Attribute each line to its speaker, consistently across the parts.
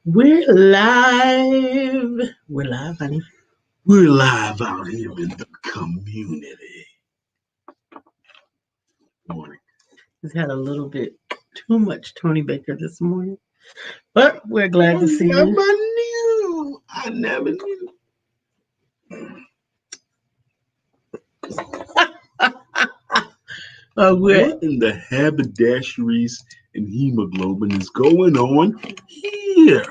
Speaker 1: We're live. We're live, honey.
Speaker 2: We're live out here in the community. Morning.
Speaker 1: We've had a little bit too much Tony Baker this morning, but we're glad to see you.
Speaker 2: I never knew. What in the haberdasheries and hemoglobin is going on here?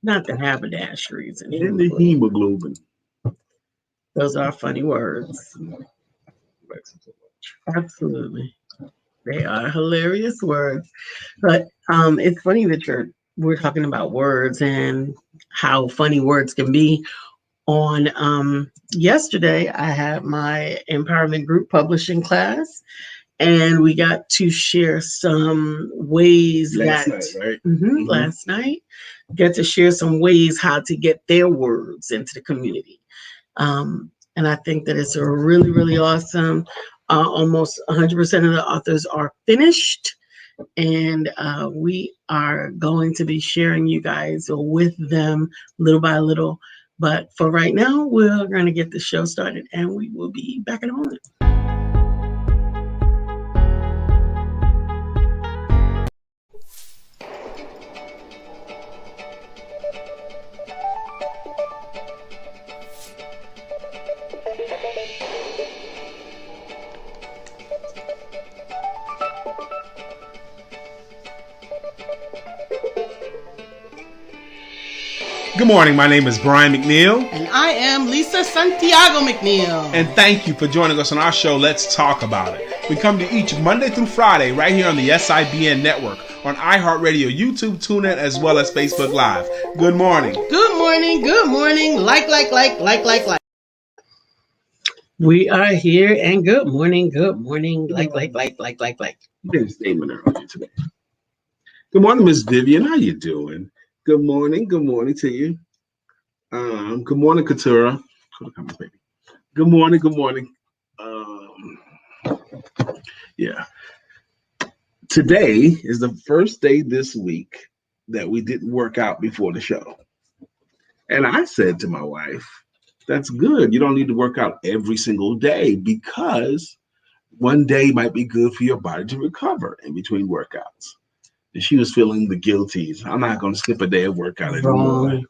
Speaker 1: Not the haberdasheries and
Speaker 2: the hemoglobin.
Speaker 1: Those are funny words. Absolutely. They are hilarious words. But it's funny that we're talking about words and how funny words can be. On yesterday, I had my empowerment group publishing class, and we got to share some ways
Speaker 2: last night,
Speaker 1: get to share some ways how to get their words into the community. And I think that it's a really, really awesome. Almost 100% of the authors are finished, and we are going to be sharing you guys with them little by little. But for right now, we're going to get the show started, and we will be back in a moment.
Speaker 2: Good morning, my name is Brian McNeill.
Speaker 1: And I am Lisa Santiago McNeill.
Speaker 2: And thank you for joining us on our show, Let's Talk About It. We come to each Monday through Friday right here on the SIBN network, on iHeartRadio, YouTube, TuneIn, as well as Facebook Live. Good morning.
Speaker 1: Good morning, good morning. Like. We are here, and good morning, like.
Speaker 2: You did a statement earlier today. Good morning, Miss Vivian. How you doing? Good morning to you. Good morning, Katura. Good morning. Yeah. Today is the first day this week that we didn't work out before the show. And I said to my wife, that's good. You don't need to work out every single day, because one day might be good for your body to recover in between workouts. And she was feeling the guilties. I'm not going to skip a day of workout anymore.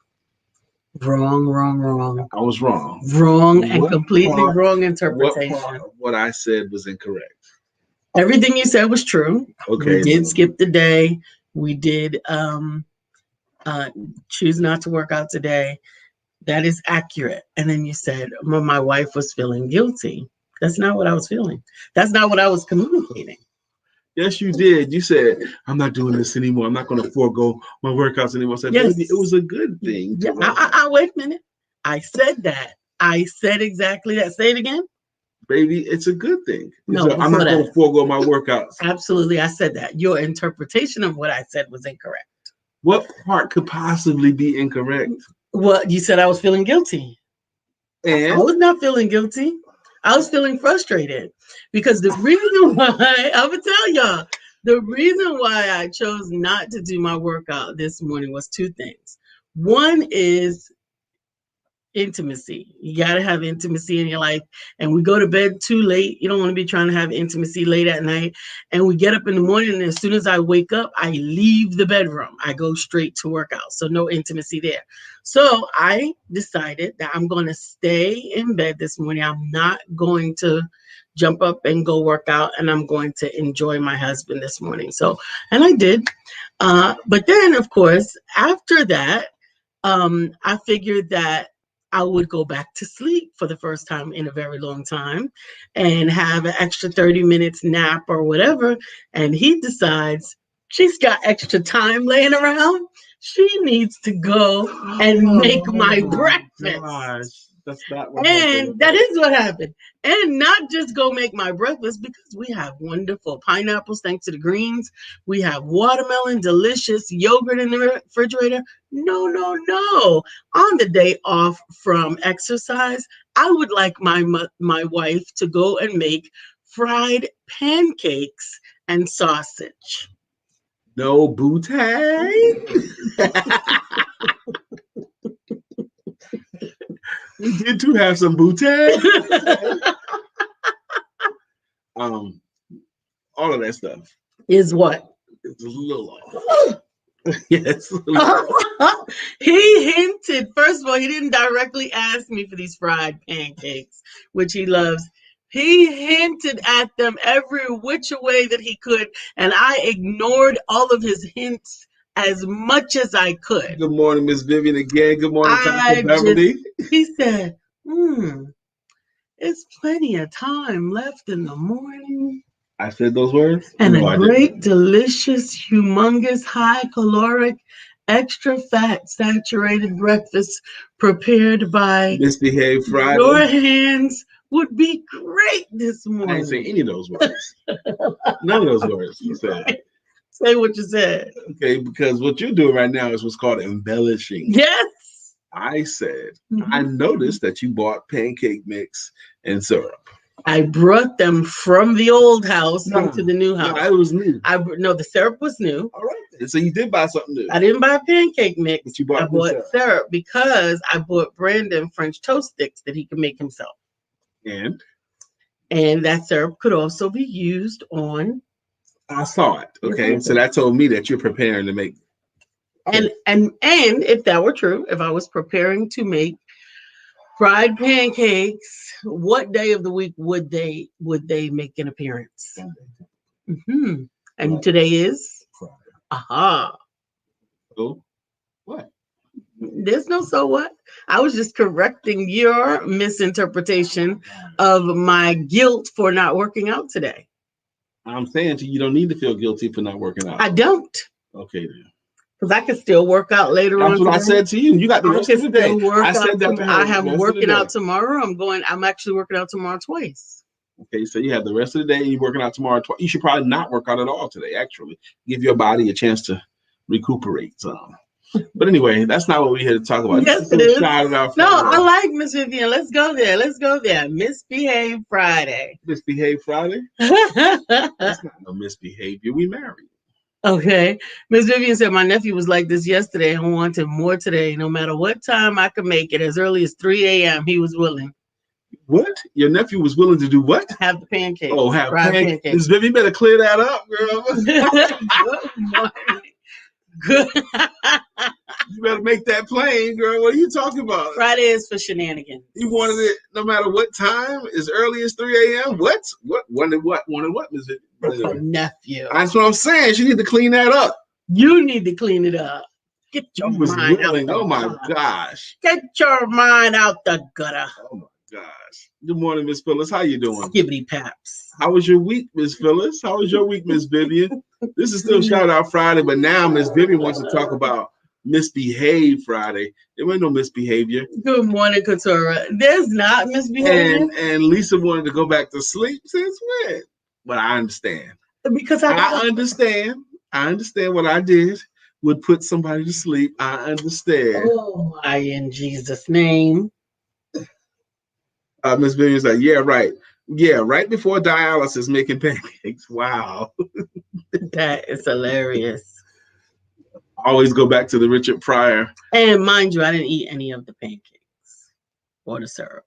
Speaker 1: Wrong.
Speaker 2: I was wrong.
Speaker 1: Wrong and completely wrong interpretation.
Speaker 2: What part of what I said was incorrect?
Speaker 1: Everything you said was true.
Speaker 2: Okay.
Speaker 1: We did skip the day. We did choose not to work out today. That is accurate. And then you said, well, my wife was feeling guilty. That's not what I was feeling. That's not what I was communicating.
Speaker 2: Yes, you did. You said, I'm not doing this anymore. I'm not going to forego my workouts anymore. I said, yes. Baby, it was a good thing.
Speaker 1: Yeah, wait a minute. I said that. I said exactly that. Say it again.
Speaker 2: Baby, it's a good thing.
Speaker 1: No,
Speaker 2: I'm not going to forego my workouts.
Speaker 1: Absolutely. I said that. Your interpretation of what I said was incorrect.
Speaker 2: What part could possibly be incorrect?
Speaker 1: Well, you said I was feeling guilty.
Speaker 2: And
Speaker 1: I was not feeling guilty. I was feeling frustrated, because the reason why, I'm going to tell y'all, the reason why I chose not to do my workout this morning was two things. One is intimacy. You got to have intimacy in your life. And we go to bed too late. You don't want to be trying to have intimacy late at night. And we get up in the morning, and as soon as I wake up, I leave the bedroom. I go straight to workout. So no intimacy there. So I decided that I'm going to stay in bed this morning. I'm not going to jump up and go work out, and I'm going to enjoy my husband this morning. So, and I did. But then, of course, after that, I figured that I would go back to sleep for the first time in a very long time and have an extra 30 minutes nap or whatever. And he decides she's got extra time laying around. She needs to go and make my breakfast.
Speaker 2: Gosh, that's not what
Speaker 1: happened. That is what happened. And not just go make my breakfast, because we have wonderful pineapples thanks to the greens. We have watermelon, delicious yogurt in the refrigerator. No. On the day off from exercise, I would like my wife to go and make fried pancakes and sausage.
Speaker 2: No bootay. You do have some bootay. All of that stuff
Speaker 1: is what?
Speaker 2: It's a little off. Yes.
Speaker 1: He hinted, first of all, he didn't directly ask me for these fried pancakes, which he loves. He hinted at them every which way that he could, and I ignored all of his hints as much as I could.
Speaker 2: Good morning, Miss Vivian again. Good morning, Pastor Beverly.
Speaker 1: He said, it's plenty of time left in the morning.
Speaker 2: I said those words?
Speaker 1: And no, a great, delicious, humongous, high caloric, extra fat saturated breakfast prepared by
Speaker 2: Misbehave Friday.
Speaker 1: Your hands would be great this morning.
Speaker 2: I didn't say any of those words. None of those words you said.
Speaker 1: Say what you said.
Speaker 2: Okay, because what you're doing right now is what's called embellishing.
Speaker 1: Yes.
Speaker 2: I said, I noticed that you bought pancake mix and syrup.
Speaker 1: I brought them from the old house into the new house.
Speaker 2: No, it was new.
Speaker 1: No, the syrup was new.
Speaker 2: All right. And so you did buy something new.
Speaker 1: I didn't buy pancake mix.
Speaker 2: But you bought
Speaker 1: I bought syrup because I bought Brandon French toast sticks that he can make himself.
Speaker 2: And
Speaker 1: that syrup could also be used on.
Speaker 2: I saw it. Okay. So that told me that you're preparing to make.
Speaker 1: And if that were true, if I was preparing to make fried pancakes, what day of the week would they make an appearance? Mm-hmm. And Friday. Today is
Speaker 2: Friday.
Speaker 1: Aha.
Speaker 2: So what?
Speaker 1: There's no so what. I was just correcting your misinterpretation of my guilt for not working out today.
Speaker 2: I'm saying to you, you don't need to feel guilty for not working out.
Speaker 1: I don't.
Speaker 2: Okay then.
Speaker 1: Because I can still work out later on.
Speaker 2: That's what I said to you. You got the rest of the day.
Speaker 1: I said that I have working out tomorrow. I'm actually working out tomorrow twice.
Speaker 2: Okay, so you have the rest of the day and you're working out tomorrow twice. You should probably not work out at all today, actually. Give your body a chance to recuperate some. But anyway, that's not what we're here to talk about.
Speaker 1: Yes, it is. No, I like Miss Vivian. Let's go there. Misbehave Friday.
Speaker 2: Misbehave Friday? That's not no misbehavior. We married.
Speaker 1: Okay. Miss Vivian said, my nephew was like this yesterday and wanted more today. No matter what time I could make it, as early as 3 a.m., he was willing.
Speaker 2: What? Your nephew was willing to do what?
Speaker 1: Have the pancakes.
Speaker 2: Oh, have pancakes. Miss Vivian, better clear that up, girl.
Speaker 1: Good morning. Good.
Speaker 2: You better make that plain, girl. What are you talking about?
Speaker 1: Friday is for shenanigans.
Speaker 2: You wanted it no matter what time, as early as 3 a.m.? What? Wanted what, Miss Vivian?
Speaker 1: Nephew.
Speaker 2: That's what I'm saying. She need to clean that up.
Speaker 1: You need to clean it up. Get your mind out.
Speaker 2: Oh my gosh.
Speaker 1: Get your mind out the gutter.
Speaker 2: Oh my gosh. Good morning, Miss Phyllis. How you doing?
Speaker 1: Skibbity paps.
Speaker 2: How was your week, Miss Phyllis? How was your week, Miss Vivian? This is still Shout Out Friday, but now Miss Vivian wants to talk about Misbehave Friday. There ain't no misbehavior.
Speaker 1: Good morning, Katura. There's not misbehavior.
Speaker 2: And Lisa wanted to go back to sleep since when? But I understand.
Speaker 1: Because
Speaker 2: I understand. I understand what I did would put somebody to sleep. I understand.
Speaker 1: Oh my, in Jesus' name.
Speaker 2: Miss Vivian's like, yeah, right. Yeah, right before dialysis, making pancakes. Wow.
Speaker 1: That is hilarious.
Speaker 2: Always go back to the Richard Pryor.
Speaker 1: And mind you, I didn't eat any of the pancakes or the syrup.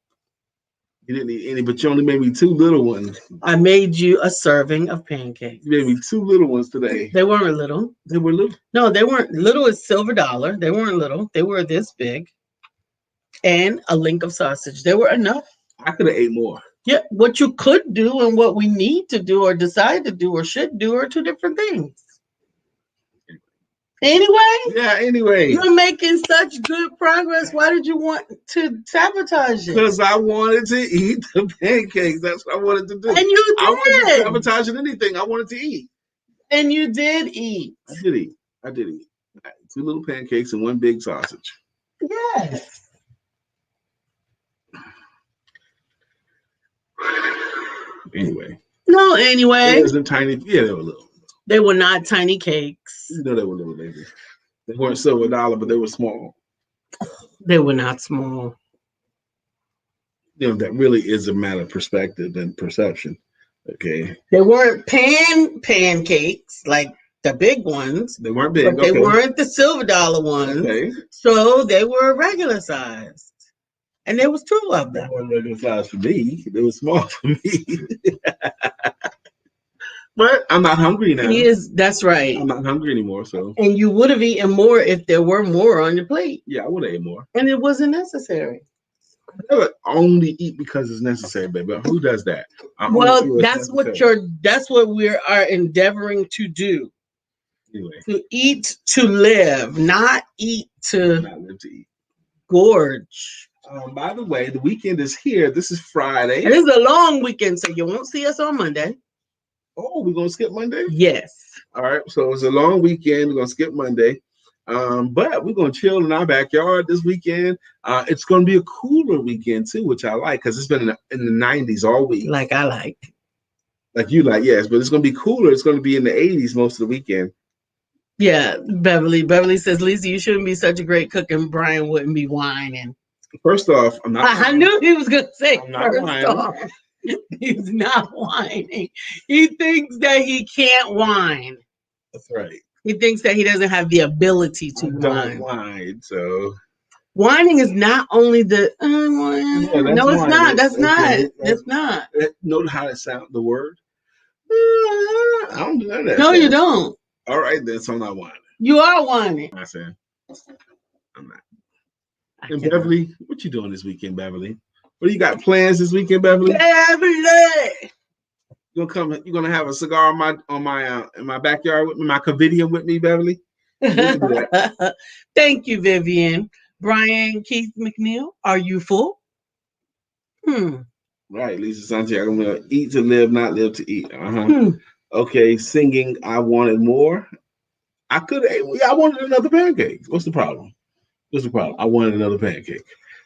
Speaker 2: You didn't eat any, but you only made me 2 little ones.
Speaker 1: I made you a serving of pancakes.
Speaker 2: You made me 2 little ones today.
Speaker 1: They weren't little.
Speaker 2: They were little?
Speaker 1: No, they weren't. Little as silver dollar. They weren't little. They were this big. And a link of sausage. They were enough.
Speaker 2: I could have ate more.
Speaker 1: Yeah, what you could do and what we need to do or decide to do or should do are 2 different things. Anyway, you're making such good progress. Why did you want to sabotage it?
Speaker 2: Because I wanted to eat the pancakes. That's what I wanted to do.
Speaker 1: And you did.
Speaker 2: I wasn't sabotaging anything. I wanted to eat.
Speaker 1: And you did eat.
Speaker 2: I did eat. 2 little pancakes and 1 big sausage.
Speaker 1: Yes.
Speaker 2: Anyway.
Speaker 1: No, anyway.
Speaker 2: It wasn't tiny. Yeah, they were little.
Speaker 1: They were not tiny cakes.
Speaker 2: You know they were little, baby. They weren't silver dollar, but they were small.
Speaker 1: They were not small.
Speaker 2: You know, that really is a matter of perspective and perception. Okay.
Speaker 1: They weren't pancakes like the big ones.
Speaker 2: They weren't big.
Speaker 1: But they weren't the silver dollar ones.
Speaker 2: Okay.
Speaker 1: So they were regular sized. and there was two of
Speaker 2: That
Speaker 1: them.
Speaker 2: wasn't regular size for me. It was small for me. But I'm not hungry now.
Speaker 1: That's right.
Speaker 2: I'm not hungry anymore, so.
Speaker 1: And you would have eaten more if there were more on your plate.
Speaker 2: Yeah, I would have ate more.
Speaker 1: And it wasn't necessary.
Speaker 2: I would only eat because it's necessary, baby. Who does that?
Speaker 1: Well, that's what we are endeavoring to do.
Speaker 2: Anyway.
Speaker 1: To eat to live, not eat to
Speaker 2: not live to eat.
Speaker 1: Gorge.
Speaker 2: By the way, the weekend is here. This is Friday.
Speaker 1: And this is a long weekend, so you won't see us on Monday.
Speaker 2: Oh, we're gonna skip Monday?
Speaker 1: Yes.
Speaker 2: All right. So it's a long weekend. We're gonna skip Monday. But we're gonna chill in our backyard this weekend. It's gonna be a cooler weekend too, which I like because it's been in the 90s all week.
Speaker 1: Like I like.
Speaker 2: Like you like, yes, but it's gonna be cooler. It's gonna be in the 80s most of the weekend.
Speaker 1: Yeah, Beverly. Beverly says, Lisa, you shouldn't be such a great cook and Brian wouldn't be whining.
Speaker 2: First off, I'm not.
Speaker 1: I knew he was gonna say
Speaker 2: first
Speaker 1: off. He's not whining. He thinks that he can't whine.
Speaker 2: That's right.
Speaker 1: He thinks that he doesn't have the ability to whine.
Speaker 2: Whine, so
Speaker 1: whining is not only the no, it's not. That's not. It's not.
Speaker 2: Know how to sound the word? I don't do that.
Speaker 1: No, you don't.
Speaker 2: All right, then, so I'm not whining.
Speaker 1: You are whining.
Speaker 2: I said, I'm not. And Beverly, what you doing this weekend, Beverly? What do you got plans this weekend, Beverly?
Speaker 1: Beverly,
Speaker 2: you're gonna have a cigar in my backyard with me, my Covidian with me, Beverly.
Speaker 1: Thank you, Vivian. Brian Keith McNeill, are you full?
Speaker 2: Right, Lisa Santiago. I'm gonna eat to live, not live to eat. Okay, singing. I wanted more. I could have. I wanted another pancake. What's the problem? I wanted another pancake.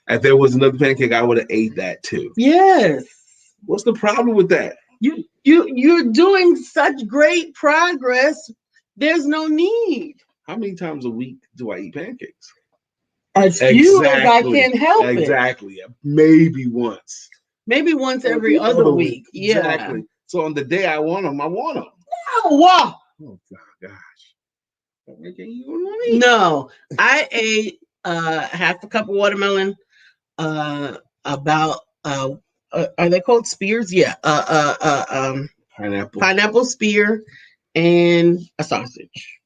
Speaker 2: If there was another pancake, I would have ate that too.
Speaker 1: Yes.
Speaker 2: What's the problem with that?
Speaker 1: You're doing such great progress. There's no need.
Speaker 2: How many times a week do I eat pancakes?
Speaker 1: As few as I can help it.
Speaker 2: Exactly. Maybe once.
Speaker 1: Maybe once every other week. Yeah.
Speaker 2: Exactly. So on the day I want them, I want them.
Speaker 1: Oh, wow.
Speaker 2: Oh, gosh.
Speaker 1: No, I ate half a cup of watermelon, about are they called spears? Yeah. Pineapple spear and a sausage.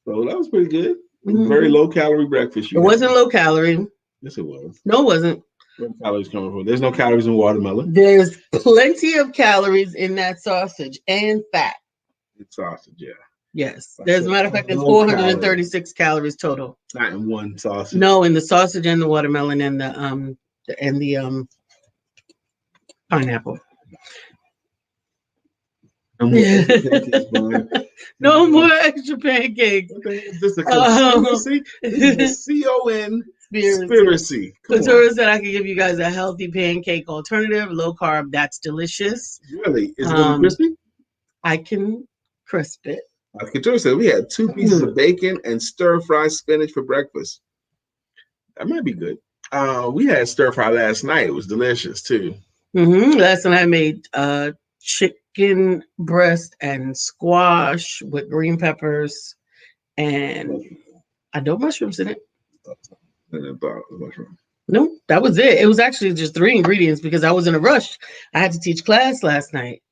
Speaker 2: So that was pretty good. Very low calorie breakfast.
Speaker 1: It wasn't low calorie.
Speaker 2: Yes, it was.
Speaker 1: No, it wasn't.
Speaker 2: Where calories coming from? There's no calories in watermelon.
Speaker 1: There's plenty of calories in that sausage and fat.
Speaker 2: It's sausage, yeah.
Speaker 1: Yes. As a matter of fact, there's 436 calories total.
Speaker 2: Not in one sausage.
Speaker 1: No, in the sausage and the watermelon and the pineapple. No more extra pancakes.
Speaker 2: This is a conspiracy. Conspiracy.
Speaker 1: Katura said I could give you guys a healthy pancake alternative, low carb. That's delicious.
Speaker 2: Really? Is it really crispy?
Speaker 1: I can crisp it.
Speaker 2: Katura said we had 2 pieces of bacon and stir fry spinach for breakfast. That might be good. We had stir fry last night. It was delicious too.
Speaker 1: Last night I made chicken breast and squash with green peppers and adult mushrooms in it. No, that was it. It was actually just 3 ingredients because I was in a rush. I had to teach class last night.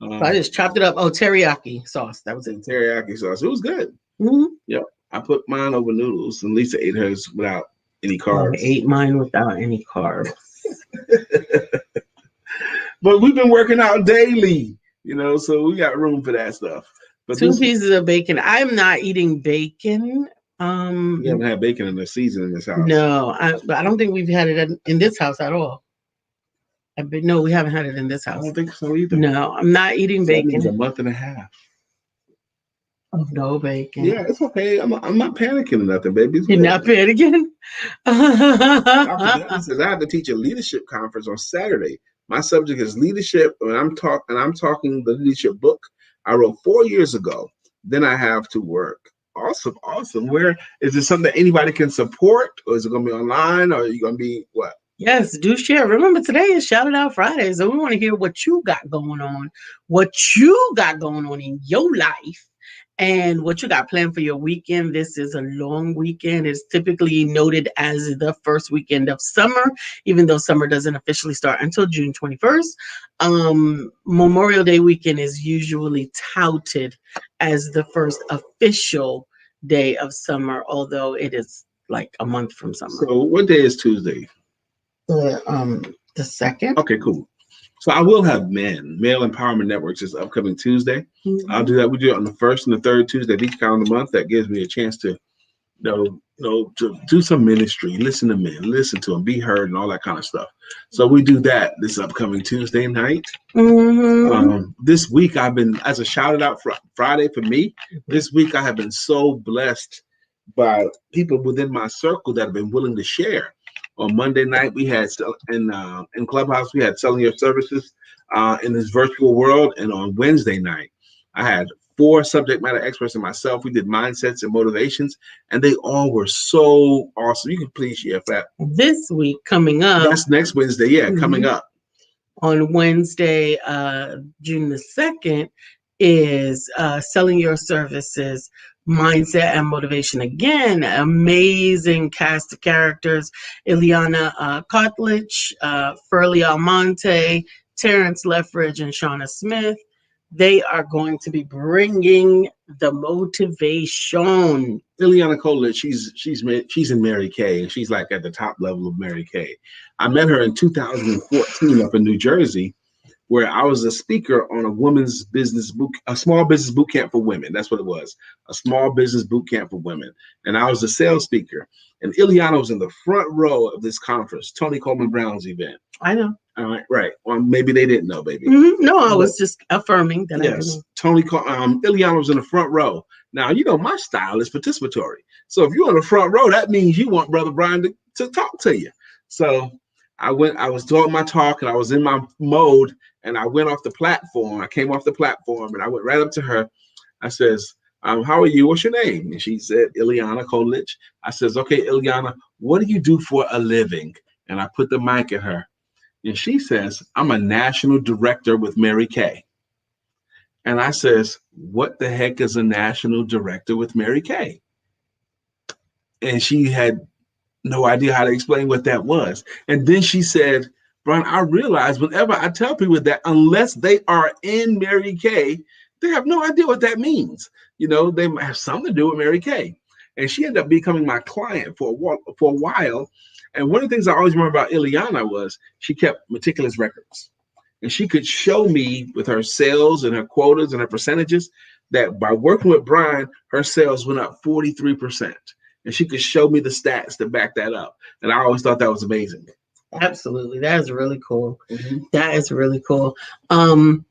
Speaker 1: So I just chopped it up. Oh, teriyaki sauce. That was it.
Speaker 2: Teriyaki sauce. It was good. Yep. I put mine over noodles, and Lisa ate hers without any carbs.
Speaker 1: I ate mine without any carbs.
Speaker 2: But we've been working out daily, so we got room for that stuff. But
Speaker 1: 2 pieces of bacon. I'm not eating bacon.
Speaker 2: We haven't had bacon in the season in this house.
Speaker 1: No, I don't think we've had it in this house at all. No, we haven't had it in this house.
Speaker 2: I don't think so either.
Speaker 1: No, I'm not eating bacon.
Speaker 2: It's a month and a half.
Speaker 1: Oh, no bacon.
Speaker 2: Yeah, it's okay. I'm not panicking or nothing, baby.
Speaker 1: You're not panicking?
Speaker 2: I have to teach a leadership conference on Saturday. My subject is leadership, and I'm talking the leadership book I wrote 4 years ago. Then I have to work. Awesome. Where is it something that anybody can support, or is it going to be online, or are you going to be what?
Speaker 1: Yes, do share. Remember, today is Shout It Out Friday, so we want to hear what you got going on in your life, And what you got planned for your weekend? This is a long weekend. It's typically noted as the first weekend of summer, even though summer doesn't officially start until June 21st. Memorial Day weekend is usually touted as the first official day of summer, although it is like a month from summer.
Speaker 2: So what day is Tuesday?
Speaker 1: The second.
Speaker 2: Okay, cool. So I will have Male Empowerment Networks this upcoming Tuesday.
Speaker 1: Mm-hmm.
Speaker 2: I'll do that. We do it on the first and the third Tuesday of each calendar month. That gives me a chance to, to do some ministry, listen to men, listen to them, be heard, and all that kind of stuff. So we do that this upcoming Tuesday night.
Speaker 1: Mm-hmm.
Speaker 2: This week I've been, as a shout it out Friday for me, this week I have been so blessed by people within my circle that have been willing to share. On Monday night, we had in Clubhouse, we had selling your services in this virtual world. And on Wednesday night, I had 4 subject matter experts and myself. We did mindsets and motivations, and they all were so awesome. You can please share that.
Speaker 1: This week coming up.
Speaker 2: That's next Wednesday. Yeah, coming up.
Speaker 1: On Wednesday, June the 2nd, is selling your services, mindset and motivation. Again, amazing cast of characters. Ileana Kotlich, Furley Almonte, Terrence Leffridge, and Shauna Smith. They are going to be bringing the motivation.
Speaker 2: Ileana Kotlich, she's in Mary Kay, and she's like at the top level of Mary Kay. I met her in 2014 up in New Jersey, where I was a speaker on a small business boot camp for women. That's what it was, a small business boot camp for women. And I was a sales speaker. And Ileana was in the front row of this conference, Tony Coleman Brown's event.
Speaker 1: I know.
Speaker 2: Right. Or maybe they didn't know, baby.
Speaker 1: Mm-hmm. No, I was just affirming that.
Speaker 2: Yes. Ileana was in the front row. Now, my style is participatory. So if you're in the front row, that means you want Brother Brian to talk to you. So I was doing my talk and I was in my mode, and I went off the platform. I came off the platform and I went right up to her. I says, how are you? What's your name? And she said, Ileana Kotlich. I says, okay, Ileana, what do you do for a living? And I put the mic at her. And she says, I'm a national director with Mary Kay. And I says, what the heck is a national director with Mary Kay? And she had no idea how to explain what that was. And then she said, Brian, I realize whenever I tell people that, unless they are in Mary Kay, they have no idea what that means. They might have something to do with Mary Kay. And she ended up becoming my client for a while. And one of the things I always remember about Ileana was she kept meticulous records. And she could show me with her sales and her quotas and her percentages that by working with Brian, her sales went up 43%. And she could show me the stats to back that up. And I always thought that was amazing.
Speaker 1: Absolutely. That is really cool.
Speaker 2: Mm-hmm.
Speaker 1: That is really cool. Queen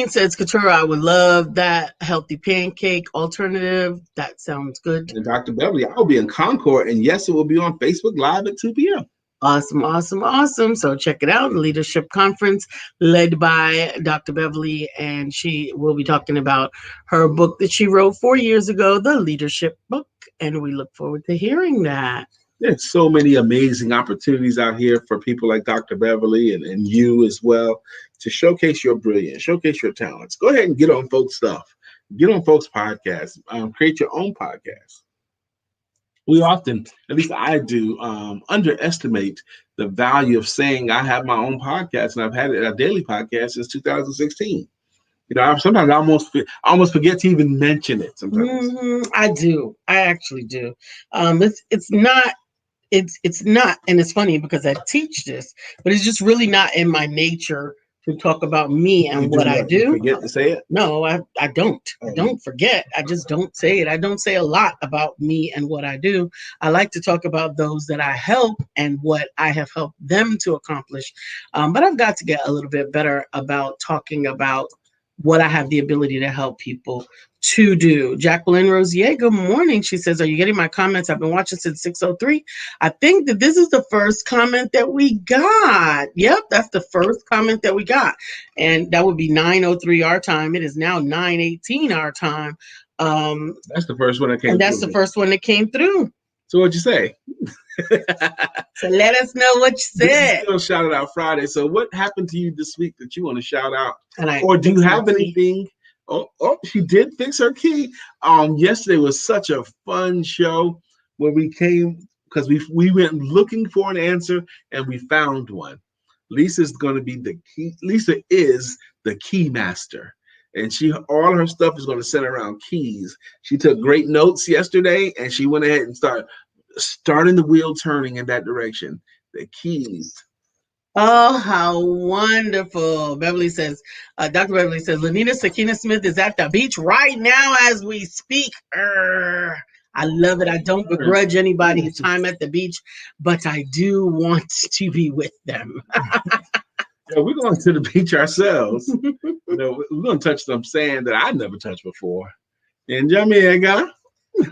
Speaker 1: says, Couture, I would love that healthy pancake alternative. That sounds good.
Speaker 2: And Dr. Beverly, I'll be in Concord. And yes, it will be on Facebook Live at 2 p.m.
Speaker 1: Awesome, awesome, awesome. So check it out. Leadership Conference led by Dr. Beverly. And she will be talking about her book that she wrote 4 years ago, the Leadership Book. And we look forward to hearing that.
Speaker 2: There's so many amazing opportunities out here for people like Dr. Beverly and you as well to showcase your brilliance, showcase your talents. Go ahead and get on folks' stuff. Get on folks' podcasts. Create your own podcast. We often, at least I do, underestimate the value of saying I have my own podcast, and I've had it a daily podcast since 2016. Sometimes I almost forget to even mention it. Sometimes
Speaker 1: I do. I actually do. It's not. And it's funny because I teach this, but it's just really not in my nature to talk about me and what I do.
Speaker 2: You forget to say it?
Speaker 1: No, I don't. I don't forget. I just don't say it. I don't say a lot about me and what I do. I like to talk about those that I help and what I have helped them to accomplish. But I've got to get a little bit better about talking about what I have the ability to help people to do. Jacqueline Rosier, good morning. She says, are you getting my comments? I've been watching since 6:03. I think that this is the first comment that we got. Yep, that's the first comment that we got. And that would be 9:03 our time. It is now 9:18 our time.
Speaker 2: That's the first one that came through.
Speaker 1: And that's the first one that came through.
Speaker 2: So what'd you say?
Speaker 1: So let us know what you
Speaker 2: This is
Speaker 1: said.
Speaker 2: still Shout It Out Friday. So what happened to you this week that you want to shout out?
Speaker 1: And I
Speaker 2: Or do you
Speaker 1: fixed my
Speaker 2: have
Speaker 1: tea.
Speaker 2: anything? Oh, she did fix her key. Yesterday was such a fun show where we came because we went looking for an answer and we found one. Lisa's going to be the key. Lisa is the key master, and she all her stuff is going to center around keys. She took great notes yesterday, and she went ahead and starting the wheel turning in that direction. The keys.
Speaker 1: Oh, how wonderful. Dr. Beverly says, Lanita Sakina Smith is at the beach right now as we speak. I love it. I don't begrudge anybody's time at the beach, but I do want to be with them.
Speaker 2: Yeah, we're going to the beach ourselves. We're going to touch some sand that I never touched before. And Jamaica.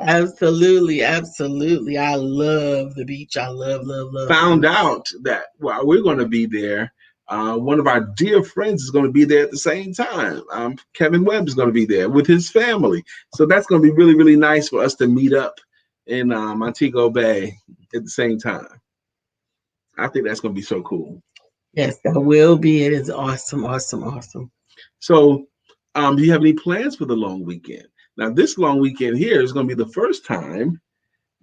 Speaker 1: Absolutely, absolutely. I love the beach. I love
Speaker 2: Found out that while we're going to be there, one of our dear friends is going to be there at the same time. Kevin Webb is going to be there with his family. So that's going to be really, really nice for us to meet up in Montego Bay at the same time. I think that's going to be so cool.
Speaker 1: Yes, that will be. It is awesome, awesome, awesome.
Speaker 2: So, do you have any plans for the long weekend? Now, this long weekend here is going to be the first time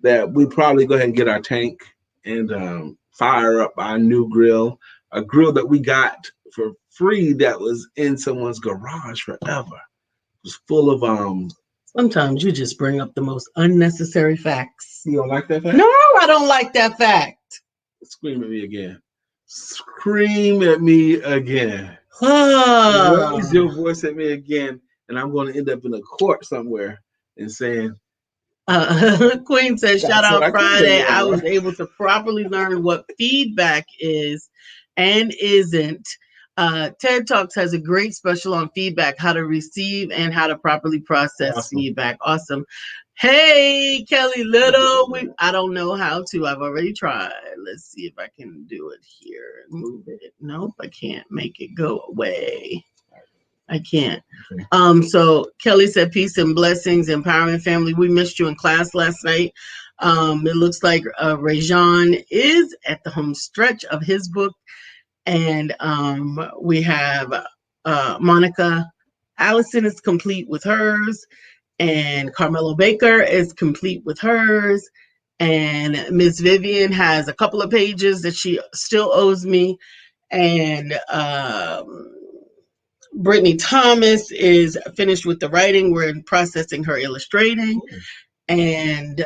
Speaker 2: that we probably go ahead and get our tank and fire up our new grill, a grill that we got for free that was in someone's garage forever. It was full of
Speaker 1: Sometimes you just bring up the most unnecessary facts.
Speaker 2: You don't like that fact?
Speaker 1: No, I don't like that fact.
Speaker 2: Scream at me again. Scream at me again. Raise your voice at me again, and I'm going to end up in a court somewhere and saying,
Speaker 1: Queen says, shout
Speaker 2: That's what
Speaker 1: out
Speaker 2: I call
Speaker 1: Friday.
Speaker 2: it,
Speaker 1: I
Speaker 2: Laura.
Speaker 1: was able to properly learn what feedback is and isn't. TED Talks has a great special on feedback, how to receive and how to properly process feedback. Awesome. Hey, Kelly Little. I don't know how to. I've already tried. Let's see if I can do it here. Move it. Nope, I can't make it go away. I can't. So Kelly said, peace and blessings, empowering family. We missed you in class last night. It looks like Rajan is at the home stretch of his book. And we have Monica Allison is complete with hers. And Carmelo Baker is complete with hers. And Miss Vivian has a couple of pages that she still owes me. And Brittany Thomas is finished with the writing. We're processing her illustrating. And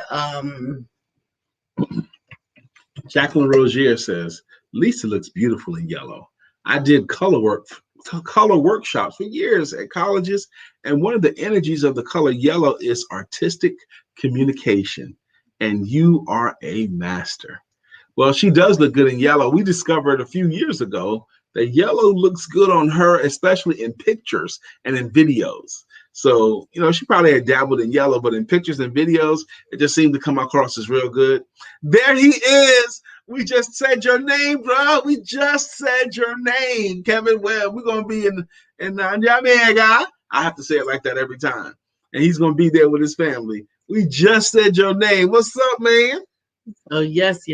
Speaker 2: Jacqueline Rozier says, Lisa looks beautiful in yellow. I did color workshops for years at colleges, and one of the energies of the color yellow is artistic communication, and you are a master. Well, she does look good in yellow. We discovered a few years ago that yellow looks good on her, especially in pictures and in videos. So, she probably had dabbled in yellow, but in pictures and videos, it just seemed to come across as real good. There he is. We just said your name, bro. We just said your name, Kevin Webb. We're going to be in Jamaica. I have to say it like that every time. And he's going to be there with his family. We just said your name. What's up, man?
Speaker 1: Oh, yes.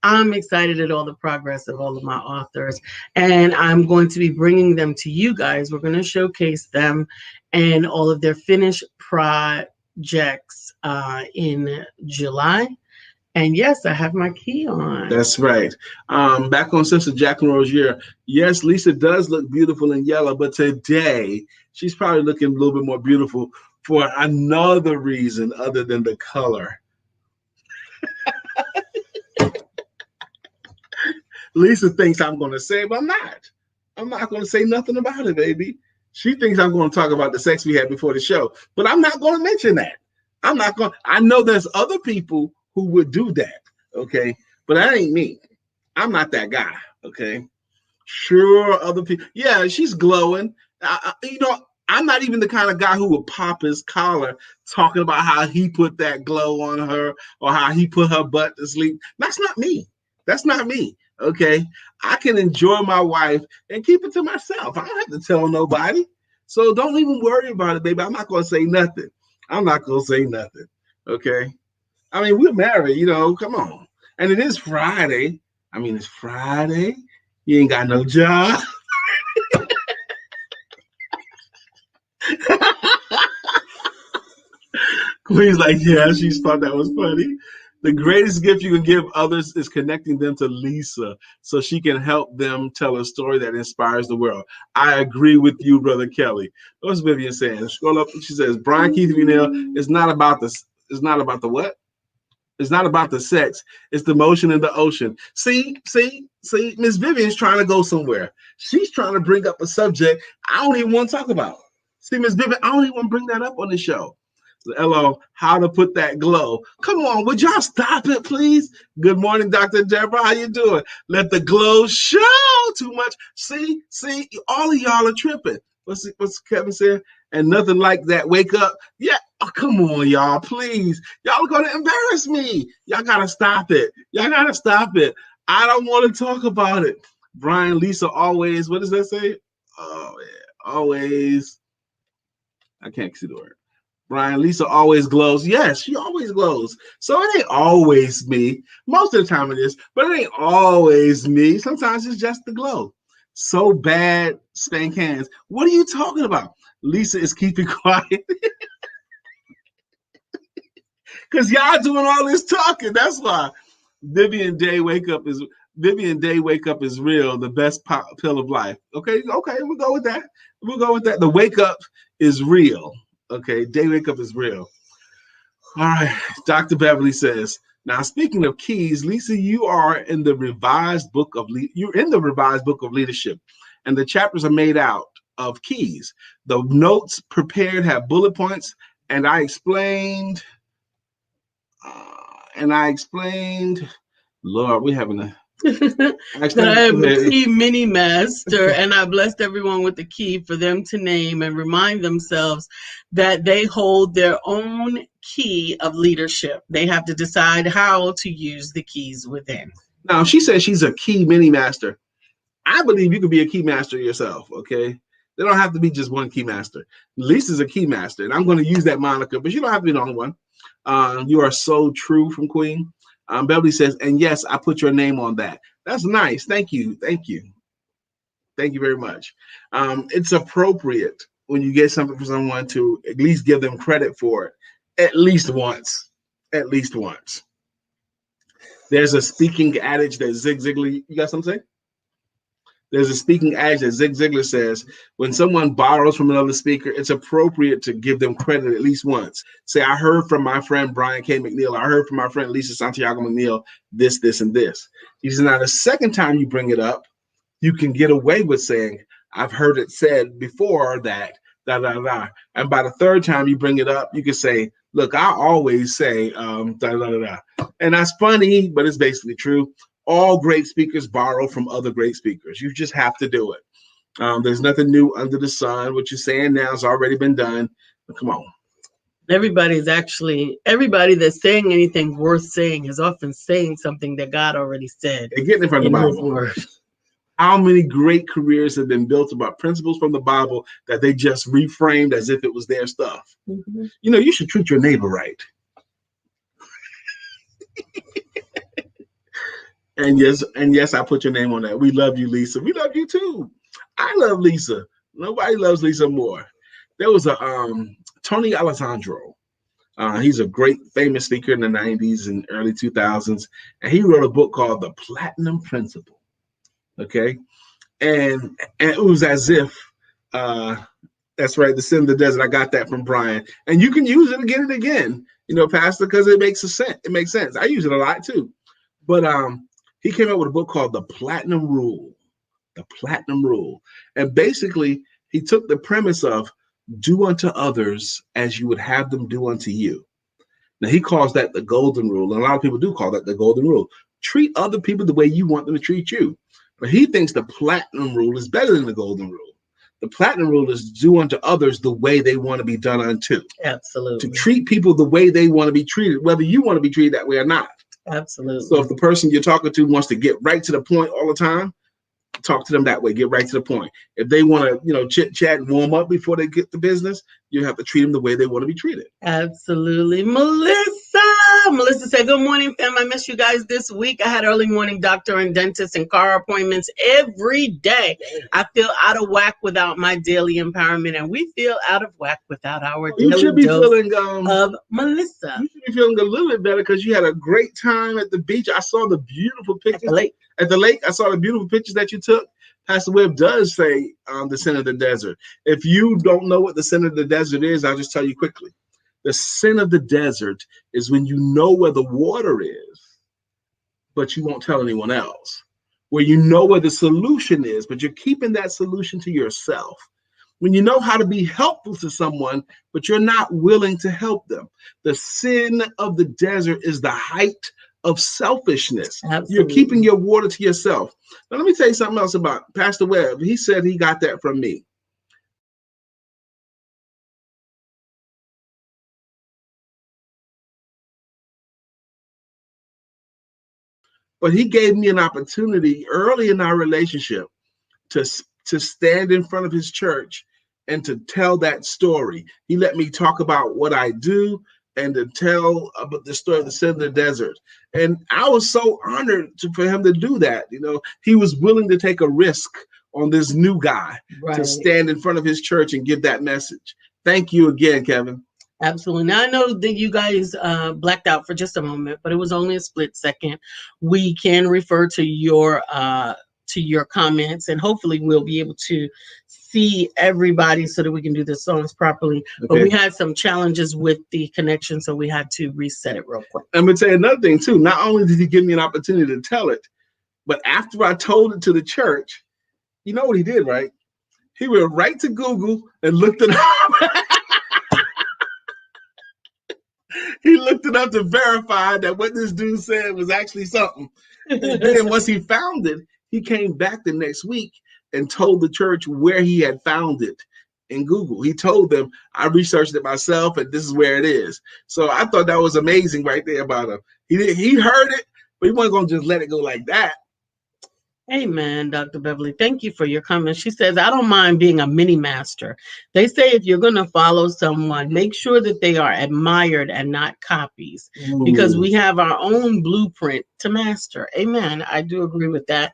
Speaker 1: I'm excited at all the progress of all of my authors, and I'm going to be bringing them to you guys. We're going to showcase them and all of their finished projects in July. And yes, I have my key on.
Speaker 2: That's right. Back on Sister Jacqueline Rozier. Yes, Lisa does look beautiful in yellow, but today she's probably looking a little bit more beautiful for another reason other than the color. Lisa thinks I'm going to say it, but I'm not. I'm not going to say nothing about it, baby. She thinks I'm going to talk about the sex we had before the show, but I'm not going to mention that. I'm not going. I know there's other people who would do that, okay? But that ain't me. I'm not that guy, okay? Sure, other people. Yeah, she's glowing. I'm not even the kind of guy who would pop his collar talking about how he put that glow on her or how he put her butt to sleep. That's not me. That's not me. Okay, I can enjoy my wife and keep it to myself. I don't have to tell nobody. So don't even worry about it, baby. I'm not going to say nothing. I'm not going to say nothing. Okay. I mean, we're married, come on. And it is Friday. I mean, it's Friday. You ain't got no job. Queen's like, yeah, she thought that was funny. The greatest gift you can give others is connecting them to Lisa so she can help them tell a story that inspires the world. I agree with you, Brother Kelly. What's Vivian saying? Scroll up. She says, Brian Keith McNeill, it's not about the what? It's not about the sex. It's the motion in the ocean. See, Miss Vivian's trying to go somewhere. She's trying to bring up a subject I don't even want to talk about. See, Miss Vivian, I don't even want to bring that up on the show. Hello, how to put that glow. Come on, would y'all stop it, please? Good morning, Dr. Deborah. How you doing? Let the glow show. Too much. See, all of y'all are tripping. What's Kevin said? And nothing like that. Wake up. Yeah. Oh, come on, y'all, please. Y'all are going to embarrass me. Y'all got to stop it. I don't want to talk about it. Brian, Lisa, always. What does that say? Oh, yeah. Always. I can't see the word. Brian, Lisa always glows. Yes, she always glows. So it ain't always me. Most of the time it is, but it ain't always me. Sometimes it's just the glow. So bad, spank hands. What are you talking about? Lisa is keeping quiet. Because y'all doing all this talking. That's why. Vivian Day Wake Up is real, the best pill of life. Okay, we'll go with that. The wake up is real. Okay, day wake up is real. All right, Dr. Beverly says, now speaking of keys, Lisa, you are in the revised book of leadership, and the chapters are made out of keys. The notes prepared have bullet points, and I explained. Lord, we're having a.
Speaker 1: That I am a key mini master, and I blessed everyone with the key for them to name and remind themselves that they hold their own key of leadership. They have to decide how to use the keys within.
Speaker 2: Now, she says she's a key mini master. I believe you can be a key master yourself, okay? They don't have to be just one key master. Lisa's a key master, and I'm going to use that moniker, but you don't have to be the only one. You are so true from Queen. Beverly says, and yes, I put your name on that. That's nice. Thank you very much. It's appropriate when you get something from someone to at least give them credit for it. At least once. There's a speaking adage that Zig Ziglar, you got something to say? There's a speaking adage that Zig Ziglar says, when someone borrows from another speaker, it's appropriate to give them credit at least once. Say, I heard from my friend Brian K. McNeill. I heard from my friend Lisa Santiago McNeill this, and this. He says, now the second time you bring it up, you can get away with saying, I've heard it said before that, da, da, da. And by the third time you bring it up, you can say, look, I always say, da, da, da, da. And that's funny, but it's basically true. All great speakers borrow from other great speakers. You just have to do it. There's nothing new under the sun. What you're saying now has already been done. Come on.
Speaker 1: Everybody that's saying anything worth saying is often saying something that God already said.
Speaker 2: They're getting in front of the Bible. How many great careers have been built about principles from the Bible that they just reframed as if it was their stuff? Mm-hmm. You should treat your neighbor right. And yes, I put your name on that. We love you, Lisa. We love you too. I love Lisa. Nobody loves Lisa more. There was a Tony Alessandro. He's a great famous speaker in the 90s and early 2000s. And he wrote a book called The Platinum Principle. Okay. And it was as if, that's right, the sin of the desert. I got that from Brian. And you can use it again and again, Pastor, because it makes sense. It makes sense. I use it a lot too. But he came out with a book called The Platinum Rule. The Platinum Rule. And basically, he took the premise of do unto others as you would have them do unto you. Now, he calls that the golden rule. And a lot of people do call that the golden rule. Treat other people the way you want them to treat you. But he thinks the platinum rule is better than the golden rule. The platinum rule is do unto others the way they want to be done unto.
Speaker 1: Absolutely.
Speaker 2: To treat people the way they want to be treated, whether you want to be treated that way or not.
Speaker 1: Absolutely.
Speaker 2: So if the person you're talking to wants to get right to the point all the time, talk to them that way. Get right to the point. If they want to, chit chat and warm up before they get to business, you have to treat them the way they want to be treated.
Speaker 1: Absolutely. Melissa, Melissa said, good morning, fam. I miss you guys this week. I had early morning doctor and dentist and car appointments every day. I feel out of whack without my daily empowerment, and we feel out of whack without our
Speaker 2: You
Speaker 1: daily
Speaker 2: should be
Speaker 1: dose
Speaker 2: feeling
Speaker 1: of Melissa.
Speaker 2: You should be feeling a little bit better because you had a great time at the beach. I saw the beautiful pictures at the lake. I saw the beautiful pictures that you took. Pastor Webb does say the sin of the desert. If you don't know what the sin of the desert is, I'll just tell you quickly. The sin of the desert is when you know where the water is, but you won't tell anyone else. Where you know where the solution is, but you're keeping that solution to yourself. When you know how to be helpful to someone, but you're not willing to help them. The sin of the desert is the height of selfishness. Absolutely. You're keeping your water to yourself. Now, let me tell you something else about Pastor Webb. He said he got that from me. But he gave me an opportunity early in our relationship to stand in front of his church and to tell that story. He let me talk about what I do and to tell about the story of the sin of the desert. And I was so honored for him to do that. You know, he was willing to take a risk on this new guy to stand in front of his church and give that message. Thank you again, Kevin.
Speaker 1: Absolutely. Now, I know that you guys blacked out for just a moment, but it was only a split second. We can refer to your comments, and hopefully we'll be able to see everybody so that we can do the songs properly. Okay. But we had some challenges with the connection, so we had to reset it real quick.
Speaker 2: I'm going to tell you another thing, too. Not only did he give me an opportunity to tell it, but after I told it to the church, you know what he did, right? He went right to Google and looked it up. He looked it up to verify that what this dude said was actually something. And then once he found it, he came back the next week and told the church where he had found it in Google. He told them, I researched it myself and this is where it is. So I thought that was amazing right there about him. He heard it, but he wasn't going to just let it go like that.
Speaker 1: Amen, Dr. Beverly. Thank you for your comment. She says, I don't mind being a mini master. They say if you're going to follow someone, make sure that they are admired and not copies. Ooh. Because we have our own blueprint to master. Amen. I do agree with that.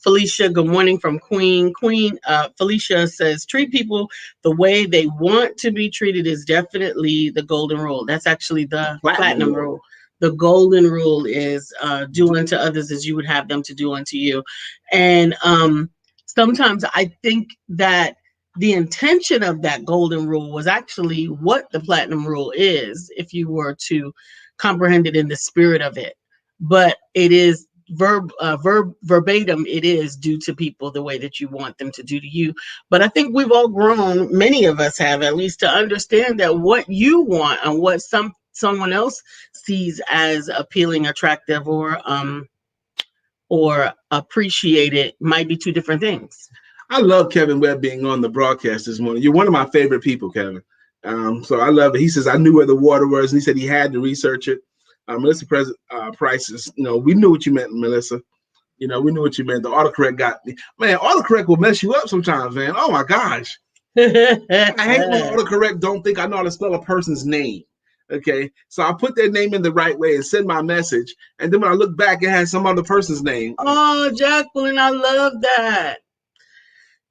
Speaker 1: Felicia, good morning from Queen. Felicia says, treat people the way they want to be treated is definitely the golden rule. That's actually the platinum rule. The golden rule is do unto others as you would have them to do unto you. And sometimes I think that the intention of that golden rule was actually what the platinum rule is, if you were to comprehend it in the spirit of it. But it is verbatim, it is do to people the way that you want them to do to you. But I think we've all grown, many of us have at least, to understand that what you want and what someone else sees as appealing, attractive, or appreciated might be two different things.
Speaker 2: I love Kevin Webb being on the broadcast this morning. You're one of my favorite people, Kevin. So I love it. He says, I knew where the water was, and he said he had to research it. Melissa Price is, we knew what you meant, Melissa. We knew what you meant. The autocorrect got me. Man, autocorrect will mess you up sometimes, man. Oh, my gosh. I hate when autocorrect don't think I know how to spell a person's name. Okay, so I put their name in the right way and send my message, and then when I look back, it has some other person's name.
Speaker 1: Oh, Jacqueline, I love that.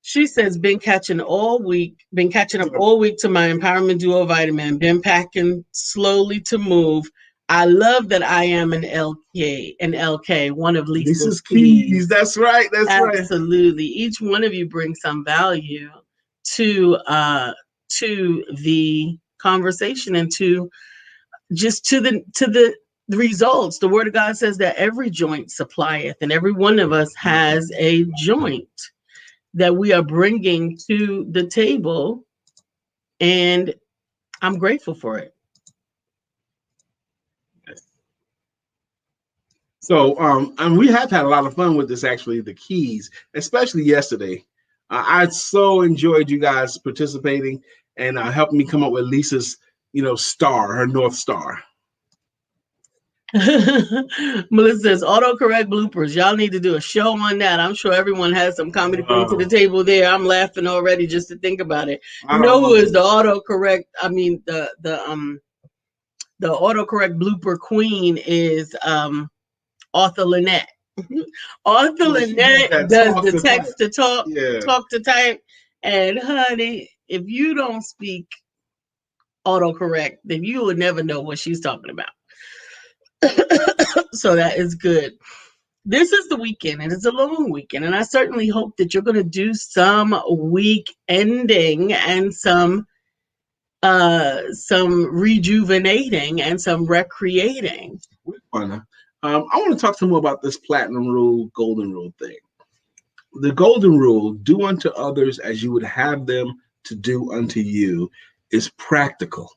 Speaker 1: She says, been catching up all week to my Empowerment Duo vitamin, been packing slowly to move. I love that I am an LK, one of Lisa's keys.
Speaker 2: That's right.
Speaker 1: Absolutely. Each one of you brings some value to the conversation and to the results. The word of God says that every joint supplieth, and every one of us has a joint that we are bringing to the table, and I'm grateful for it.
Speaker 2: So, and we have had a lot of fun with this, actually, the keys, especially yesterday. I so enjoyed you guys participating and helping me come up with Lisa's, star, her North Star.
Speaker 1: Melissa says, autocorrect bloopers. Y'all need to do a show on that. I'm sure everyone has some comedy bring to the table there. I'm laughing already just to think about it. Who is the autocorrect? I mean, the the autocorrect blooper queen is Arthur Lynette. Arthur
Speaker 2: Well, she does
Speaker 1: Lynette
Speaker 2: that
Speaker 1: does
Speaker 2: talk
Speaker 1: the
Speaker 2: to type.
Speaker 1: text to talk,
Speaker 2: Yeah.
Speaker 1: talk to type. And honey, if you don't speak autocorrect, then you would never know what she's talking about. So that is good. This is the weekend and it's a long weekend. And I certainly hope that you're going to do some week ending and some rejuvenating and some recreating.
Speaker 2: We're gonna. I want to talk some more about this platinum rule, golden rule thing. The golden rule, do unto others as you would have them to do unto you, is practical.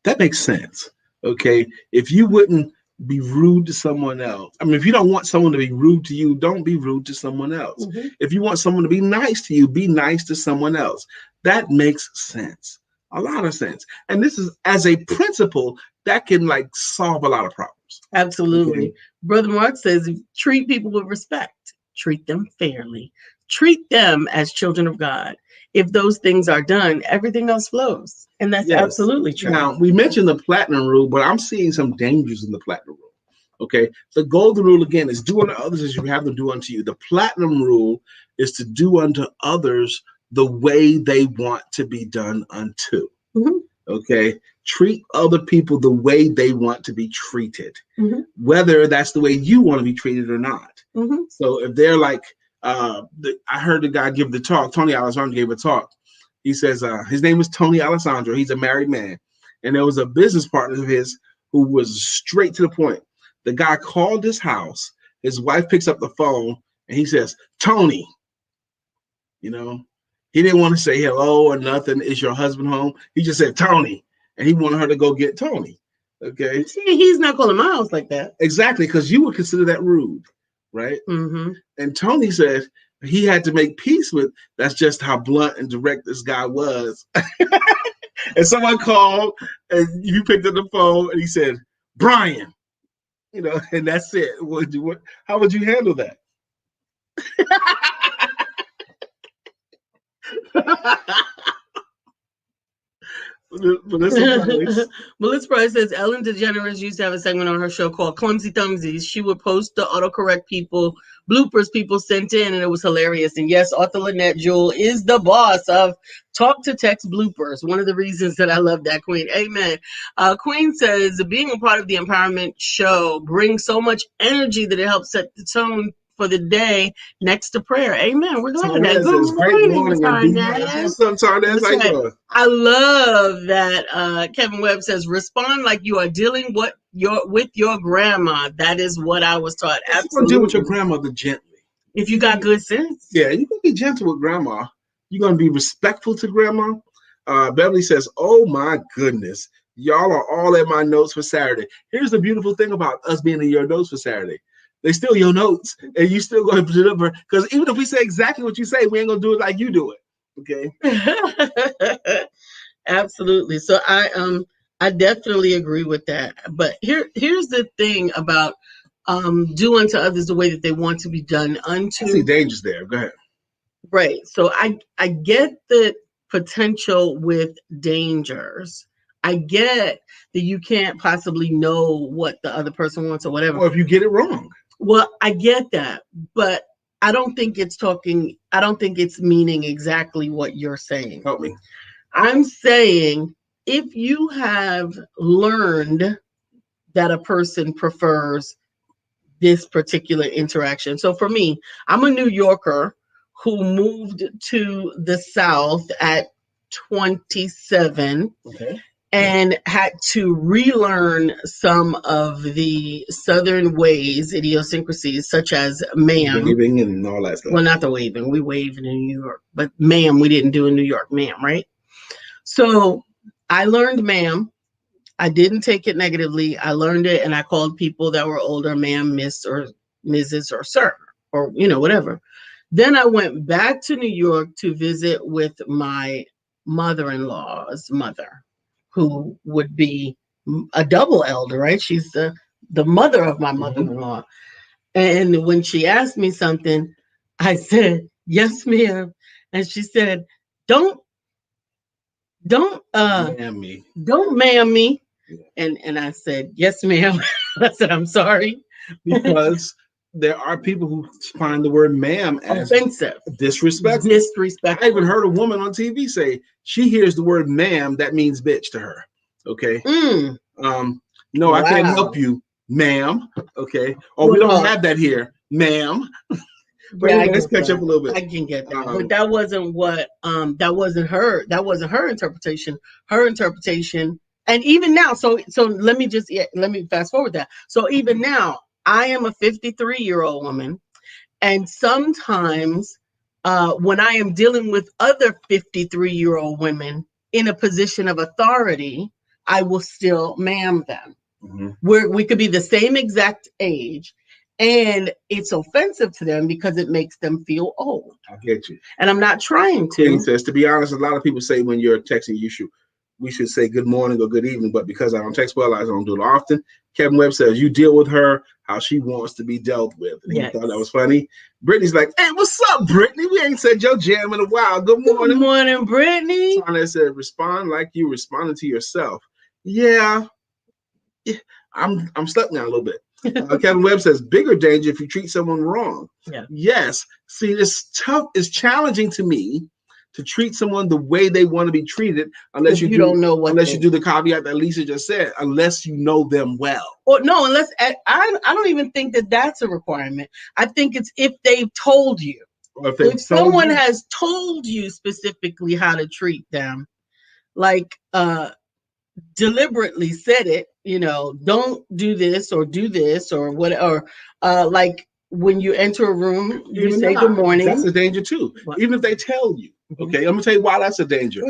Speaker 2: That makes sense. Okay. If you wouldn't be rude to someone else, I mean, if you don't want someone to be rude to you, don't be rude to someone else.
Speaker 1: Mhm.
Speaker 2: If you want someone to be nice to you, be nice to someone else. That makes sense. A lot of sense. And this is, as a principle, that can like solve a lot of problems.
Speaker 1: Absolutely.
Speaker 2: Okay.
Speaker 1: Brother Mark says treat people with respect, treat them fairly, treat them as children of God. If those things are done, everything else flows. And that's
Speaker 2: Yes.
Speaker 1: absolutely true.
Speaker 2: Now, we mentioned the platinum rule, but I'm seeing some dangers in the platinum rule. Okay. The golden rule, again, is do unto others as you have them do unto you. The platinum rule is to do unto others the way they want to be done unto.
Speaker 1: Mhm.
Speaker 2: Okay. Treat other people the way they want to be treated,
Speaker 1: Mhm.
Speaker 2: whether that's the way you want to be treated or not.
Speaker 1: Mhm.
Speaker 2: So if they're like, I heard the guy give the talk, Tony Alessandro gave a talk. He says his name is Tony Alessandro. He's a married man. And there was a business partner of his who was straight to the point. The guy called his house. His wife picks up the phone and he says, Tony, you know, he didn't want to say hello or nothing. Is your husband home? He just said, Tony. And he wanted her to go get Tony. Okay.
Speaker 1: See, he's not calling my house like that.
Speaker 2: Exactly. Because you would consider that rude. Right.
Speaker 1: Mm-hmm.
Speaker 2: And Tony said he had to make peace with that's just how blunt and direct this guy was. And someone called and you picked up the phone and he said, Brian, and that's it. How would you handle that? Melissa Price.
Speaker 1: Melissa Price says Ellen DeGeneres used to have a segment on her show called Clumsy Thumbsies. She would post the autocorrect bloopers people sent in, and it was hilarious. And yes, Arthur Lynette Jewell is the boss of talk to text bloopers. One of the reasons that I love that, Queen. Amen. Queen says being a part of the empowerment show brings so much energy that it helps set the tone for the day next to prayer. Amen. We're glad of that.
Speaker 2: Says, great morning and be blessed. What's up, Tarnez? How you doing?
Speaker 1: I love that Kevin Webb says, respond like you are dealing with your grandma. That is what I was taught. Absolutely.
Speaker 2: Deal with your grandmother gently.
Speaker 1: If you got good sense.
Speaker 2: Yeah, you're going to be gentle with grandma. You're going to be respectful to grandma. Beverly says, oh my goodness. Y'all are all in my notes for Saturday. Here's the beautiful thing about us being in your notes for Saturday. They still your notes, and you still going to deliver. Because even if we say exactly what you say, we ain't going to do it like you do it.
Speaker 1: Okay. Absolutely. So I definitely agree with that. But here's the thing about do unto others the way that they want to be done unto.
Speaker 2: I see dangers there. Go ahead.
Speaker 1: Right. So I get the potential with dangers. I get that you can't possibly know what the other person wants or whatever.
Speaker 2: Or if you get it wrong.
Speaker 1: Well, I get that, but I don't think it's meaning exactly what you're saying.
Speaker 2: Help me.
Speaker 1: I'm saying if you have learned that a person prefers this particular interaction. So for me, I'm a New Yorker who moved to the South at 27.
Speaker 2: Okay.
Speaker 1: And had to relearn some of the Southern ways, idiosyncrasies, such as ma'am.
Speaker 2: Waving and all that stuff.
Speaker 1: Well, not the waving. We wave in New York. But ma'am, we didn't do in New York, ma'am, right? So I learned ma'am. I didn't take it negatively. I learned it and I called people that were older, ma'am, miss, or Mrs. or sir, or, whatever. Then I went back to New York to visit with my mother-in-law's mother, who would be a double elder, right? She's the mother of my mother-in-law. And when she asked me something, I said, yes, ma'am. And she said, don't ma'am me. And I said, yes, ma'am. I said, I'm sorry.
Speaker 2: Because there are people who find the word ma'am as
Speaker 1: Offensive.
Speaker 2: disrespectful.
Speaker 1: Disrespectful.
Speaker 2: I even heard a woman on TV say she hears the word ma'am, that means bitch to her. Okay. No, I can't help you, ma'am. Okay. Or we don't have that here, ma'am. But anyway, let's catch up a little bit.
Speaker 1: I can get that. But that wasn't what that wasn't her interpretation. Her interpretation, and even now, so let me fast forward that. So even now, I am a 53-year-old woman, and sometimes when I am dealing with other 53-year-old women in a position of authority, I will still ma'am them. We could be the same exact age, and it's offensive to them because it makes them feel old.
Speaker 2: I get you.
Speaker 1: And I'm not trying to.
Speaker 2: Queen says, to be honest, a lot of people say when you're texting, we should say good morning or good evening, but because I don't text well, I don't do it often. Kevin Webb says, you deal with her how she wants to be dealt with. And he thought that was funny. Brittany's like, hey, what's up, Brittany? We ain't said your jam in a while. Good morning.
Speaker 1: Good morning, Brittany.
Speaker 2: Tanya said, respond like you responded to yourself. Yeah, I'm stuck now a little bit. Kevin Webb says, bigger danger if you treat someone wrong.
Speaker 1: Yeah.
Speaker 2: Yes. See, it's tough. It's challenging to me to treat someone the way they want to be treated, unless you don't know what. Unless you do the caveat that Lisa just said, unless you know them well.
Speaker 1: Or no, unless I don't even think that that's a requirement. I think it's if they've told you. Or if someone has told you specifically how to treat them, like deliberately said it, don't do this or what, or like when you enter a room, you say good morning.
Speaker 2: That's a danger too. What? Even if they tell you. Okay, I'm gonna tell you why that's a danger.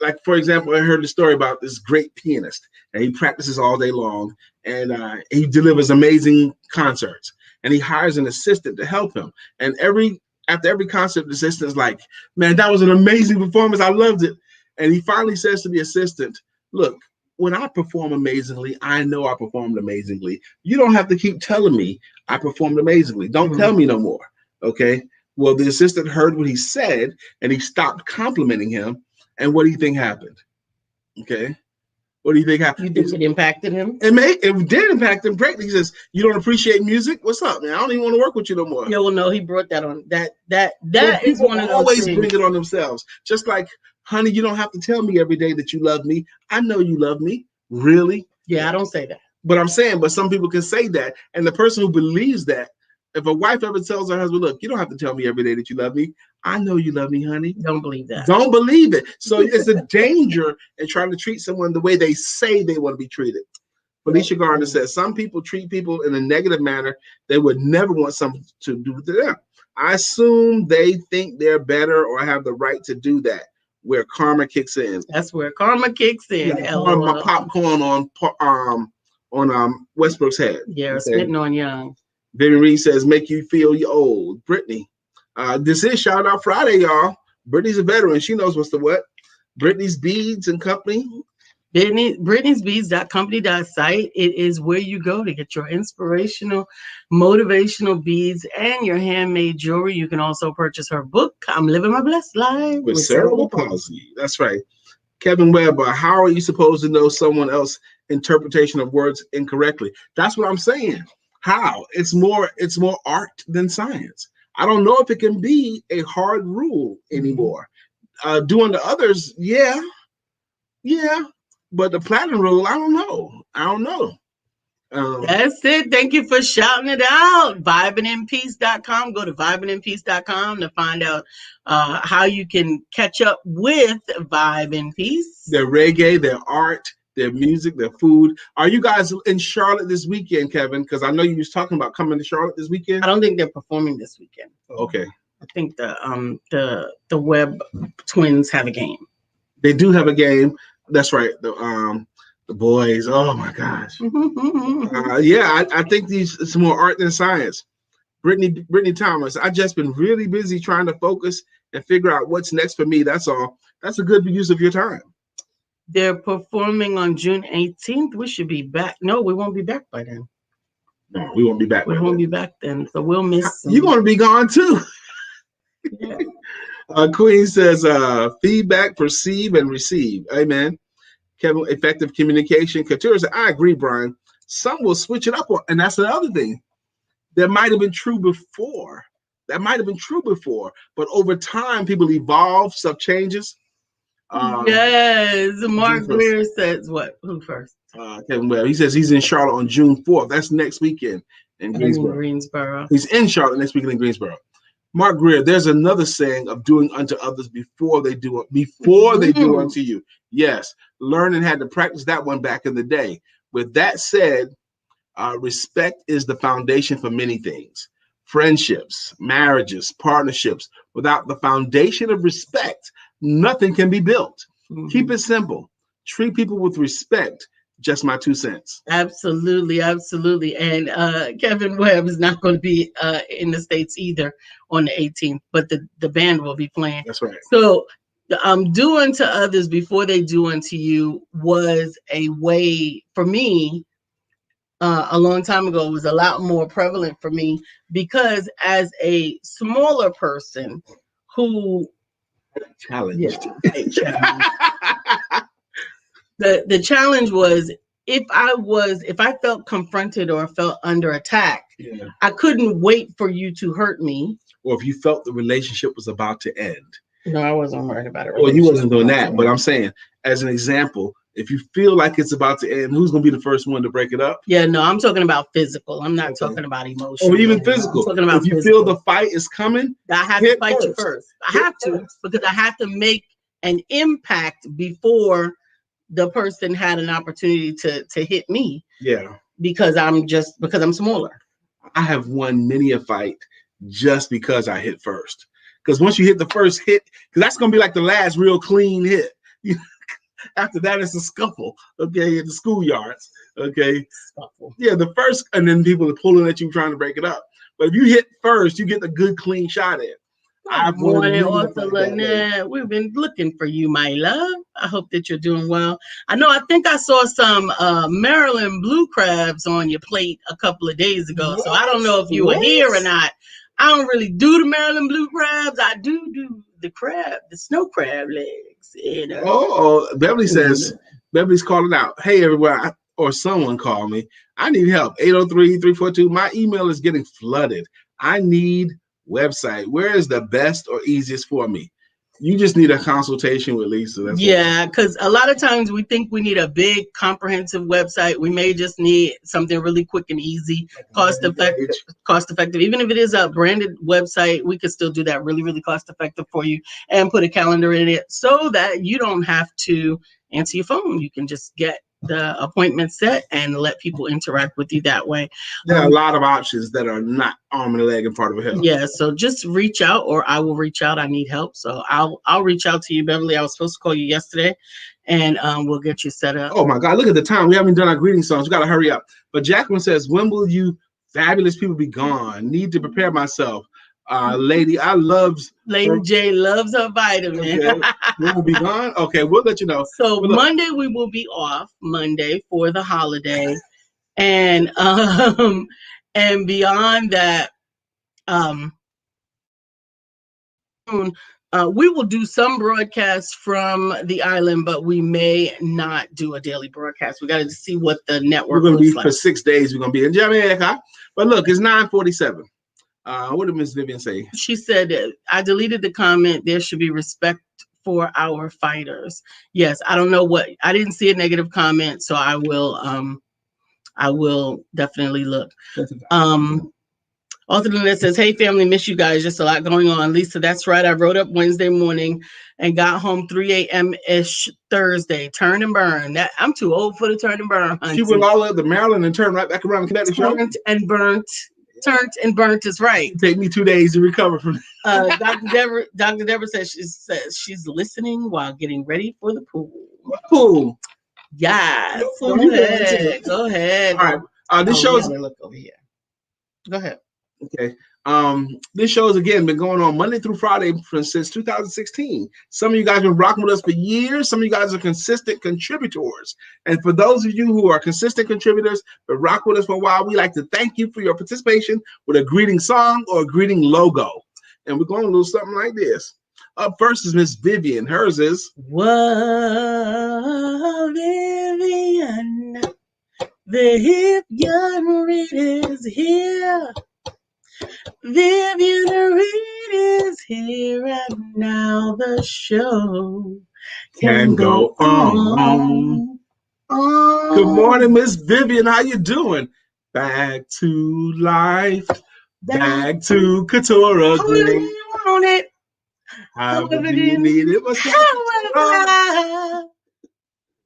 Speaker 2: Like, for example, I heard the story about this great pianist, and he practices all day long, and he delivers amazing concerts, and he hires an assistant to help him. And after every concert, the assistant's like, man, that was an amazing performance. I loved it. And he finally says to the assistant, look, when I perform amazingly, I know I performed amazingly. You don't have to keep telling me I performed amazingly. Don't tell me no more. Okay. Well, the assistant heard what he said, and he stopped complimenting him. And what do you think happened? Okay. What do you think happened?
Speaker 1: You think it impacted him?
Speaker 2: It did impact him greatly. He says, you don't appreciate music? What's up, man? I don't even want to work with you no more.
Speaker 1: Yeah, well, no, he brought that on. That is one of those
Speaker 2: always
Speaker 1: things.
Speaker 2: Bring it on themselves. Just like, honey, you don't have to tell me every day that you love me. I know you love me. Really?
Speaker 1: Yeah, I don't say that.
Speaker 2: But I'm saying, but some people can say that. And the person who believes that, if a wife ever tells her husband, look, you don't have to tell me every day that you love me. I know you love me, honey.
Speaker 1: Don't believe that.
Speaker 2: Don't believe it. So it's a danger in trying to treat someone the way they say they want to be treated. Felicia Gardner says, some people treat people in a negative manner they would never want something to do to them. I assume they think they're better or have the right to do that, where karma kicks in.
Speaker 1: That's where karma kicks in.
Speaker 2: My popcorn on Westbrook's head.
Speaker 1: Yeah, spitting on young.
Speaker 2: Vivian Reed says, make you feel old. Brittany, this is Shout Out Friday, y'all. Brittany's a veteran. She knows what's the what. Brittany's Beads and Company.
Speaker 1: Brittany'sBeads.company.site. It is where you go to get your inspirational, motivational beads and your handmade jewelry. You can also purchase her book, I'm Living My Blessed Life
Speaker 2: with Cerebral Palsy. That's right. Kevin Webb, how are you supposed to know someone else's interpretation of words incorrectly? That's what I'm saying. How? It's more art than science. I don't know if it can be a hard rule anymore. Doing the others, yeah. But the platinum rule, I don't know.
Speaker 1: That's it. Thank you for shouting it out. Vibinginpeace.com. Go to vibinginpeace.com to find out how you can catch up with Vibe in Peace.
Speaker 2: Their reggae, their art, their music, their food. Are you guys in Charlotte this weekend, Kevin? Because I know you was talking about coming to Charlotte this weekend.
Speaker 1: I don't think they're performing this weekend.
Speaker 2: Okay.
Speaker 1: I think the Webb twins have a game.
Speaker 2: They do have a game. That's right. The boys. Oh my gosh. I think it's more art than science. Brittany Thomas. I've just been really busy trying to focus and figure out what's next for me. That's all. That's a good use of your time.
Speaker 1: They're performing on June 18th. We should be back. No, we won't be back by then.
Speaker 2: No, we won't be back.
Speaker 1: We won't be back then. So we'll miss them.
Speaker 2: You're going to be gone too. Yeah. Queen says, feedback, perceive, and receive. Amen. Kevin, effective communication. Katura said, I agree, Brian. Some will switch it up, and that's another thing. That might have been true before. But over time, people evolve, stuff changes.
Speaker 1: Yes, Mark Greer says what? Who first?
Speaker 2: Kevin Webb. He says he's in Charlotte on June 4th. That's next weekend in Greensboro. He's in Charlotte next weekend in Greensboro. Mark Greer, there's another saying of doing unto others before they do unto you. Yes, learn and had to practice that one back in the day. With that said, respect is the foundation for many things. Friendships, marriages, partnerships. Without the foundation of respect, nothing can be built. Keep it simple. Treat people with respect. Just my 2 cents.
Speaker 1: Absolutely. And Kevin Webb is not going to be in the States either on the 18th, but the band will be playing.
Speaker 2: That's right.
Speaker 1: So do unto others before they do unto you was a way for me a long time ago. It was a lot more prevalent for me because as a smaller person who
Speaker 2: challenged.
Speaker 1: The challenge was if I felt confronted or felt under attack, I couldn't wait for you to hurt me.
Speaker 2: Or if you felt the relationship was about to end.
Speaker 1: No, I wasn't worried about it.
Speaker 2: Well, you wasn't doing that, but I'm saying, as an example, if you feel like it's about to end, who's going to be the first one to break it up?
Speaker 1: Yeah, no, I'm talking about physical. I'm not talking about emotional.
Speaker 2: Or even physical. I'm talking about if you feel the fight is coming,
Speaker 1: I have to fight you first. I have to because I have to make an impact before the person had an opportunity to hit me.
Speaker 2: Yeah.
Speaker 1: Because I'm smaller.
Speaker 2: I have won many a fight just because I hit first. Because once you hit the first hit, because that's going to be like the last real clean hit. After that, it's a scuffle, okay, in the schoolyards, okay? Scuffle. Yeah, the first, and then people are pulling at you trying to break it up. But if you hit first, you get the good, clean shot in.
Speaker 1: Good morning, Arthur Lynette. We've been looking for you, my love. I hope that you're doing well. I think I saw some Maryland blue crabs on your plate a couple of days ago, so I don't know if you were here or not. I don't really do the Maryland blue crabs. I do the snow crab legs. You know?
Speaker 2: Oh, Beverly says, Beverly's calling out. Hey, everyone, or someone call me. I need help. 803-342. My email is getting flooded. I need website. Where is the best or easiest for me? You just need a consultation with Lisa.
Speaker 1: That's because a lot of times we think we need a big comprehensive website. We may just need something really quick and easy, cost effective. Even if it is a branded website, we could still do that really, really cost effective for you and put a calendar in it so that you don't have to answer your phone. You can just get the appointment set and let people interact with you that way.
Speaker 2: There are a lot of options that are not arm and a leg and part of a health.
Speaker 1: Yeah, so just reach out, or I will reach out. I need help, so I'll reach out to you, Beverly. I was supposed to call you yesterday, and we'll get you set up.
Speaker 2: Oh my God, look at the time. We haven't done our greeting songs. We got to hurry up. But Jacqueline says, when will you fabulous people be gone? Need to prepare myself. Lady
Speaker 1: J loves her vitamin.
Speaker 2: Okay. We will be gone. Okay, we'll let you know.
Speaker 1: So Monday we will be off Monday for the holiday, and beyond that, we will do some broadcasts from the island, but we may not do a daily broadcast. We got to see what the network.
Speaker 2: We're going to be for 6 days. We're going to be in Jamaica. But look, it's 9:47. What did Ms. Vivian say?
Speaker 1: She said, I deleted the comment. There should be respect for our fighters. Yes, I don't know I didn't see a negative comment, so I will definitely look. Arthur Lynette says, hey family, miss you guys. Just a lot going on. Lisa, that's right. I rode up Wednesday morning and got home 3 a.m. ish Thursday. Turn and burn. I'm too old for the turn and burn.
Speaker 2: She went all the way to Maryland and turned right back around and connected.
Speaker 1: Turned and burnt is right.
Speaker 2: Take me 2 days to recover from
Speaker 1: Dr. Deborah says she's listening while getting ready for the pool.
Speaker 2: Pool.
Speaker 1: Yes. Go ahead.
Speaker 2: All right. This shows.
Speaker 1: Look over here. Go ahead.
Speaker 2: Okay. This show has again been going on Monday through Friday since 2016. Some of you guys have been rocking with us for years. Some of you guys are consistent contributors. And for those of you who are consistent contributors but rock with us for a while, we like to thank you for your participation with a greeting song or a greeting logo. And we're going to do something like this. Up first is Miss Vivian. Hers is
Speaker 1: Whoa, Vivian, Vivian Reed is here. Vivian Reed is here, and now the show can go on.
Speaker 2: Good morning, Miss Vivian. How you doing? Back to life. Back to Katora.
Speaker 1: However you want it.
Speaker 2: However you need it. What's
Speaker 1: However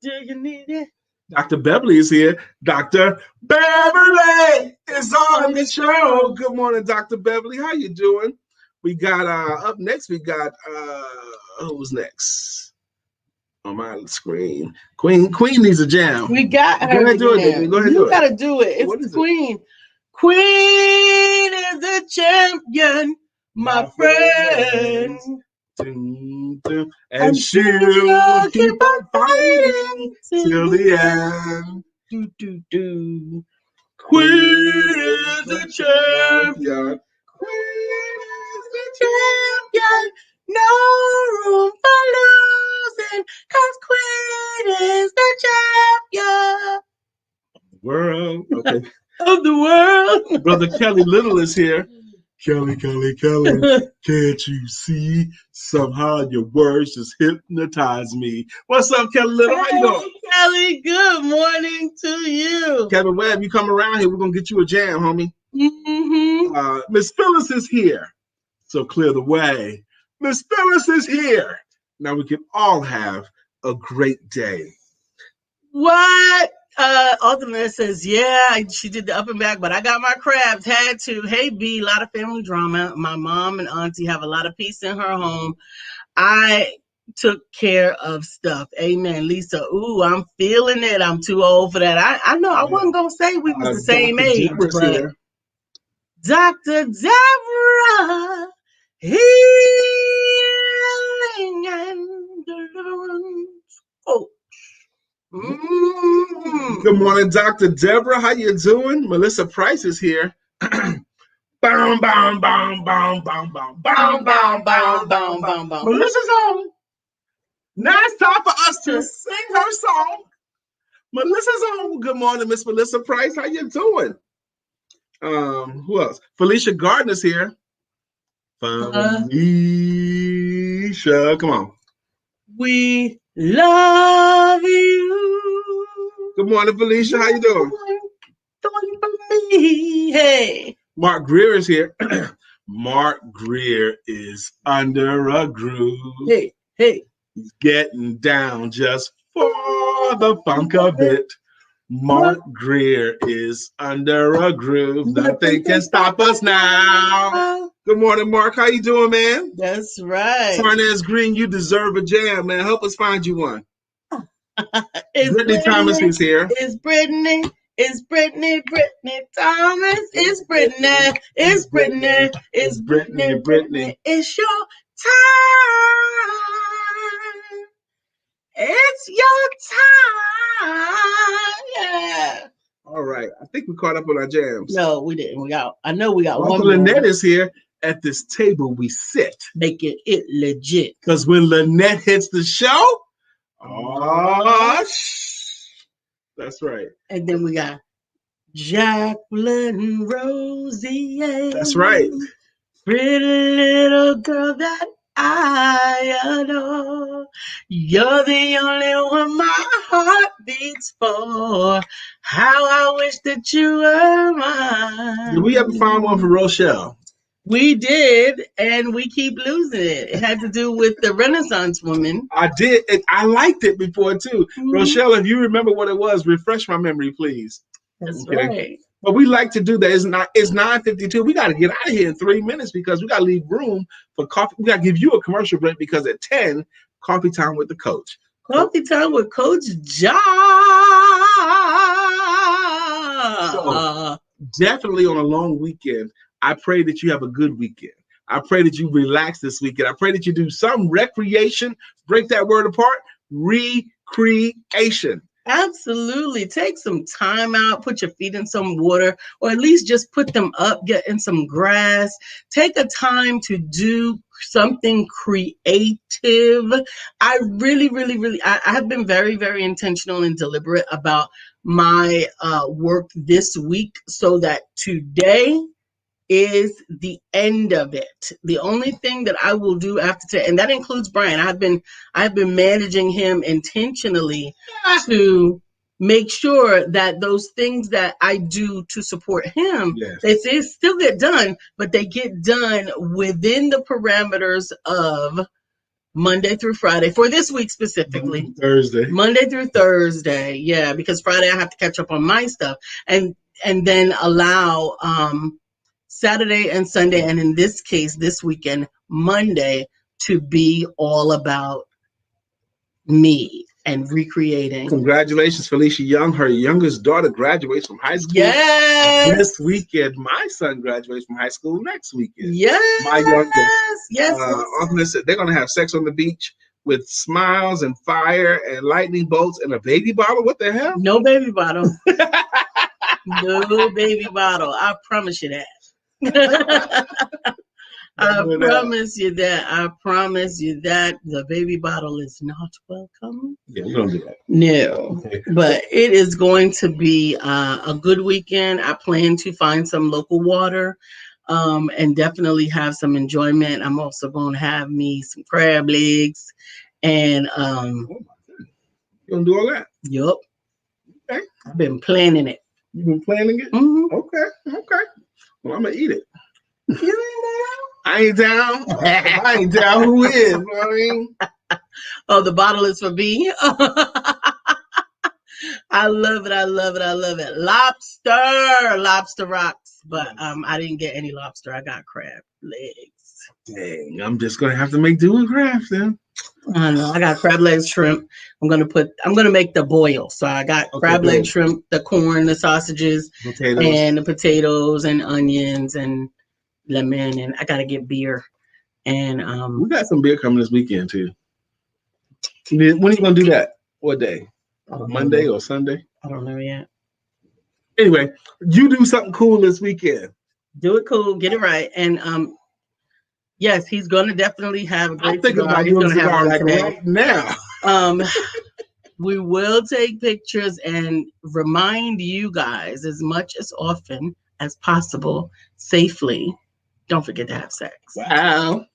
Speaker 1: do you need it?
Speaker 2: Dr. Beverly is here. Dr. Beverly is on the show. Good morning, Dr. Beverly. How you doing? We got up next. We got who's next on my screen? Queen needs a jam.
Speaker 1: We got her.
Speaker 2: Go ahead, do it. Go ahead,
Speaker 1: you gotta do it. It's Queen. Queen is the champion, my friend.
Speaker 2: And she'll keep on fighting till the end. Queen is the champion.
Speaker 1: Queen is the champion. No room for losing, 'cause Queen is the champion.
Speaker 2: World. Okay.
Speaker 1: Of the world.
Speaker 2: Brother Kelly Little is here. Kelly, can't you see? Somehow your words just hypnotize me. What's up, Kelly Little? How you doing?
Speaker 1: Kelly, good morning to you.
Speaker 2: Kevin Webb, you come around here, we're going to get you a jam, homie.
Speaker 1: Mm-hmm.
Speaker 2: Miss Phyllis is here. So clear the way. Miss Phyllis is here. Now we can all have a great day.
Speaker 1: What? Ultimate says, yeah, she did the up and back, but I got my crabs, had to. Hey, B, a lot of family drama. My mom and auntie have a lot of peace in her home. I took care of stuff. Amen, Lisa. Ooh, I'm feeling it. I'm too old for that. I know I wasn't going to say we was the same
Speaker 2: Dr.
Speaker 1: age,
Speaker 2: Deborah's
Speaker 1: but
Speaker 2: here.
Speaker 1: Dr. Deborah, healing and deliverance. Oh. Mm-hmm.
Speaker 2: Good morning, Dr. Deborah. How you doing? Melissa Price is here. Boom, boom, boom, boom, boom, boom, boom, boom, boom, boom. Melissa's on. Now it's time for us to sing her song. Melissa's on. Good morning, Miss Melissa Price. How you doing? Who else? Felicia Gardner's here. Felicia, come on.
Speaker 1: We love you.
Speaker 2: Good morning, Felicia. How you doing?
Speaker 1: Hey.
Speaker 2: Mark Greer is here. Mark Greer is under a groove.
Speaker 1: Hey.
Speaker 2: He's getting down just for the funk of it. Mark Greer is under a groove. Nothing can stop us now. Good morning, Mark. How you doing, man?
Speaker 1: That's right.
Speaker 2: Tarnez Green, you deserve a jam, man. Help us find you one. Brittany Thomas is here.
Speaker 1: It's Brittany. It's Brittany Thomas. It's Brittany. It's Brittany. It's Brittany. It's your time. It's your time. Yeah.
Speaker 2: All right. I think we caught up on our jams.
Speaker 1: No, we didn't. I know we got
Speaker 2: Uncle
Speaker 1: one.
Speaker 2: Lynette is here. At this table we sit.
Speaker 1: Making it legit.
Speaker 2: Because when Lynette hits the show, that's right.
Speaker 1: And then we got Jacqueline Rosier.
Speaker 2: That's right.
Speaker 1: Pretty little girl that I adore. You're the only one my heart beats for. How I wish that you were mine.
Speaker 2: Did we ever find one for Rochelle?
Speaker 1: We did, and we keep losing it. It had to do with the Renaissance woman.
Speaker 2: I did. I liked it before, too.
Speaker 1: Mm-hmm.
Speaker 2: Rochelle, if you remember what it was, refresh my memory, please.
Speaker 1: That's right.
Speaker 2: But we like to do that. It's 9:52. We got to get out of here in 3 minutes because we got to leave room for coffee. We got to give you a commercial break because at 10, coffee time with the coach.
Speaker 1: Coffee time with Coach John.
Speaker 2: So, definitely on a long weekend, I pray that you have a good weekend. I pray that you relax this weekend. I pray that you do some recreation. Break that word apart. Recreation.
Speaker 1: Absolutely. Take some time out, put your feet in some water, or at least just put them up, get in some grass. Take a time to do something creative. I really, really, really, I have been very, very intentional and deliberate about my work this week so that today is the end of it. The only thing that I will do after today, and that includes Brian. I've been managing him intentionally to make sure that those things that I do to support him,
Speaker 2: Yes.
Speaker 1: they still get done, but they get done within the parameters of Monday through Friday for this week specifically.
Speaker 2: Thursday.
Speaker 1: Monday through Thursday. Yeah, because Friday I have to catch up on my stuff and then allow Saturday and Sunday, and in this case, this weekend, Monday, to be all about me and recreating.
Speaker 2: Congratulations, Felicia Young. Her youngest daughter graduates from high school
Speaker 1: Yes.
Speaker 2: this weekend. My son graduates from high school next weekend.
Speaker 1: Yes.
Speaker 2: My youngest.
Speaker 1: Yes.
Speaker 2: Uncle said they're going to have sex on the beach with smiles and fire and lightning bolts and a baby bottle. What the hell?
Speaker 1: No baby bottle. No baby bottle. I promise you that. I promise you that. I promise you that the baby bottle is not welcome.
Speaker 2: Yeah, we don't do that.
Speaker 1: No, okay. But it is going to be a good weekend. I plan to find some local water and definitely have some enjoyment. I'm also going to have me some crab legs and
Speaker 2: you gonna do all that?
Speaker 1: Yup.
Speaker 2: Okay.
Speaker 1: I've been planning it.
Speaker 2: You've been planning it?
Speaker 1: Mm-hmm.
Speaker 2: Okay. Well, I'm gonna eat it. You ain't down? I ain't down. If I ain't down, who is? You know what I mean?
Speaker 1: Oh, the bottle is for me. I love it. I love it. I love it. Lobster rocks. But I didn't get any lobster. I got crab legs.
Speaker 2: Dang, I'm just gonna have to make do with crabs then.
Speaker 1: I know. I got crab legs, shrimp. I'm gonna make the boil. So I got crab leg shrimp, the corn, the sausages, and the potatoes and onions and lemon, and I gotta get beer. And
Speaker 2: we got some beer coming this weekend too. When are you gonna do that? What day? Monday or Sunday?
Speaker 1: I don't know yet.
Speaker 2: Anyway, you do something cool this weekend.
Speaker 1: Do it cool, get it right, and yes, he's gonna definitely have a great cigar. He's gonna have one today.
Speaker 2: Right now.
Speaker 1: We will take pictures and remind you guys as much as often as possible, safely. Don't forget to have sex.
Speaker 2: Wow.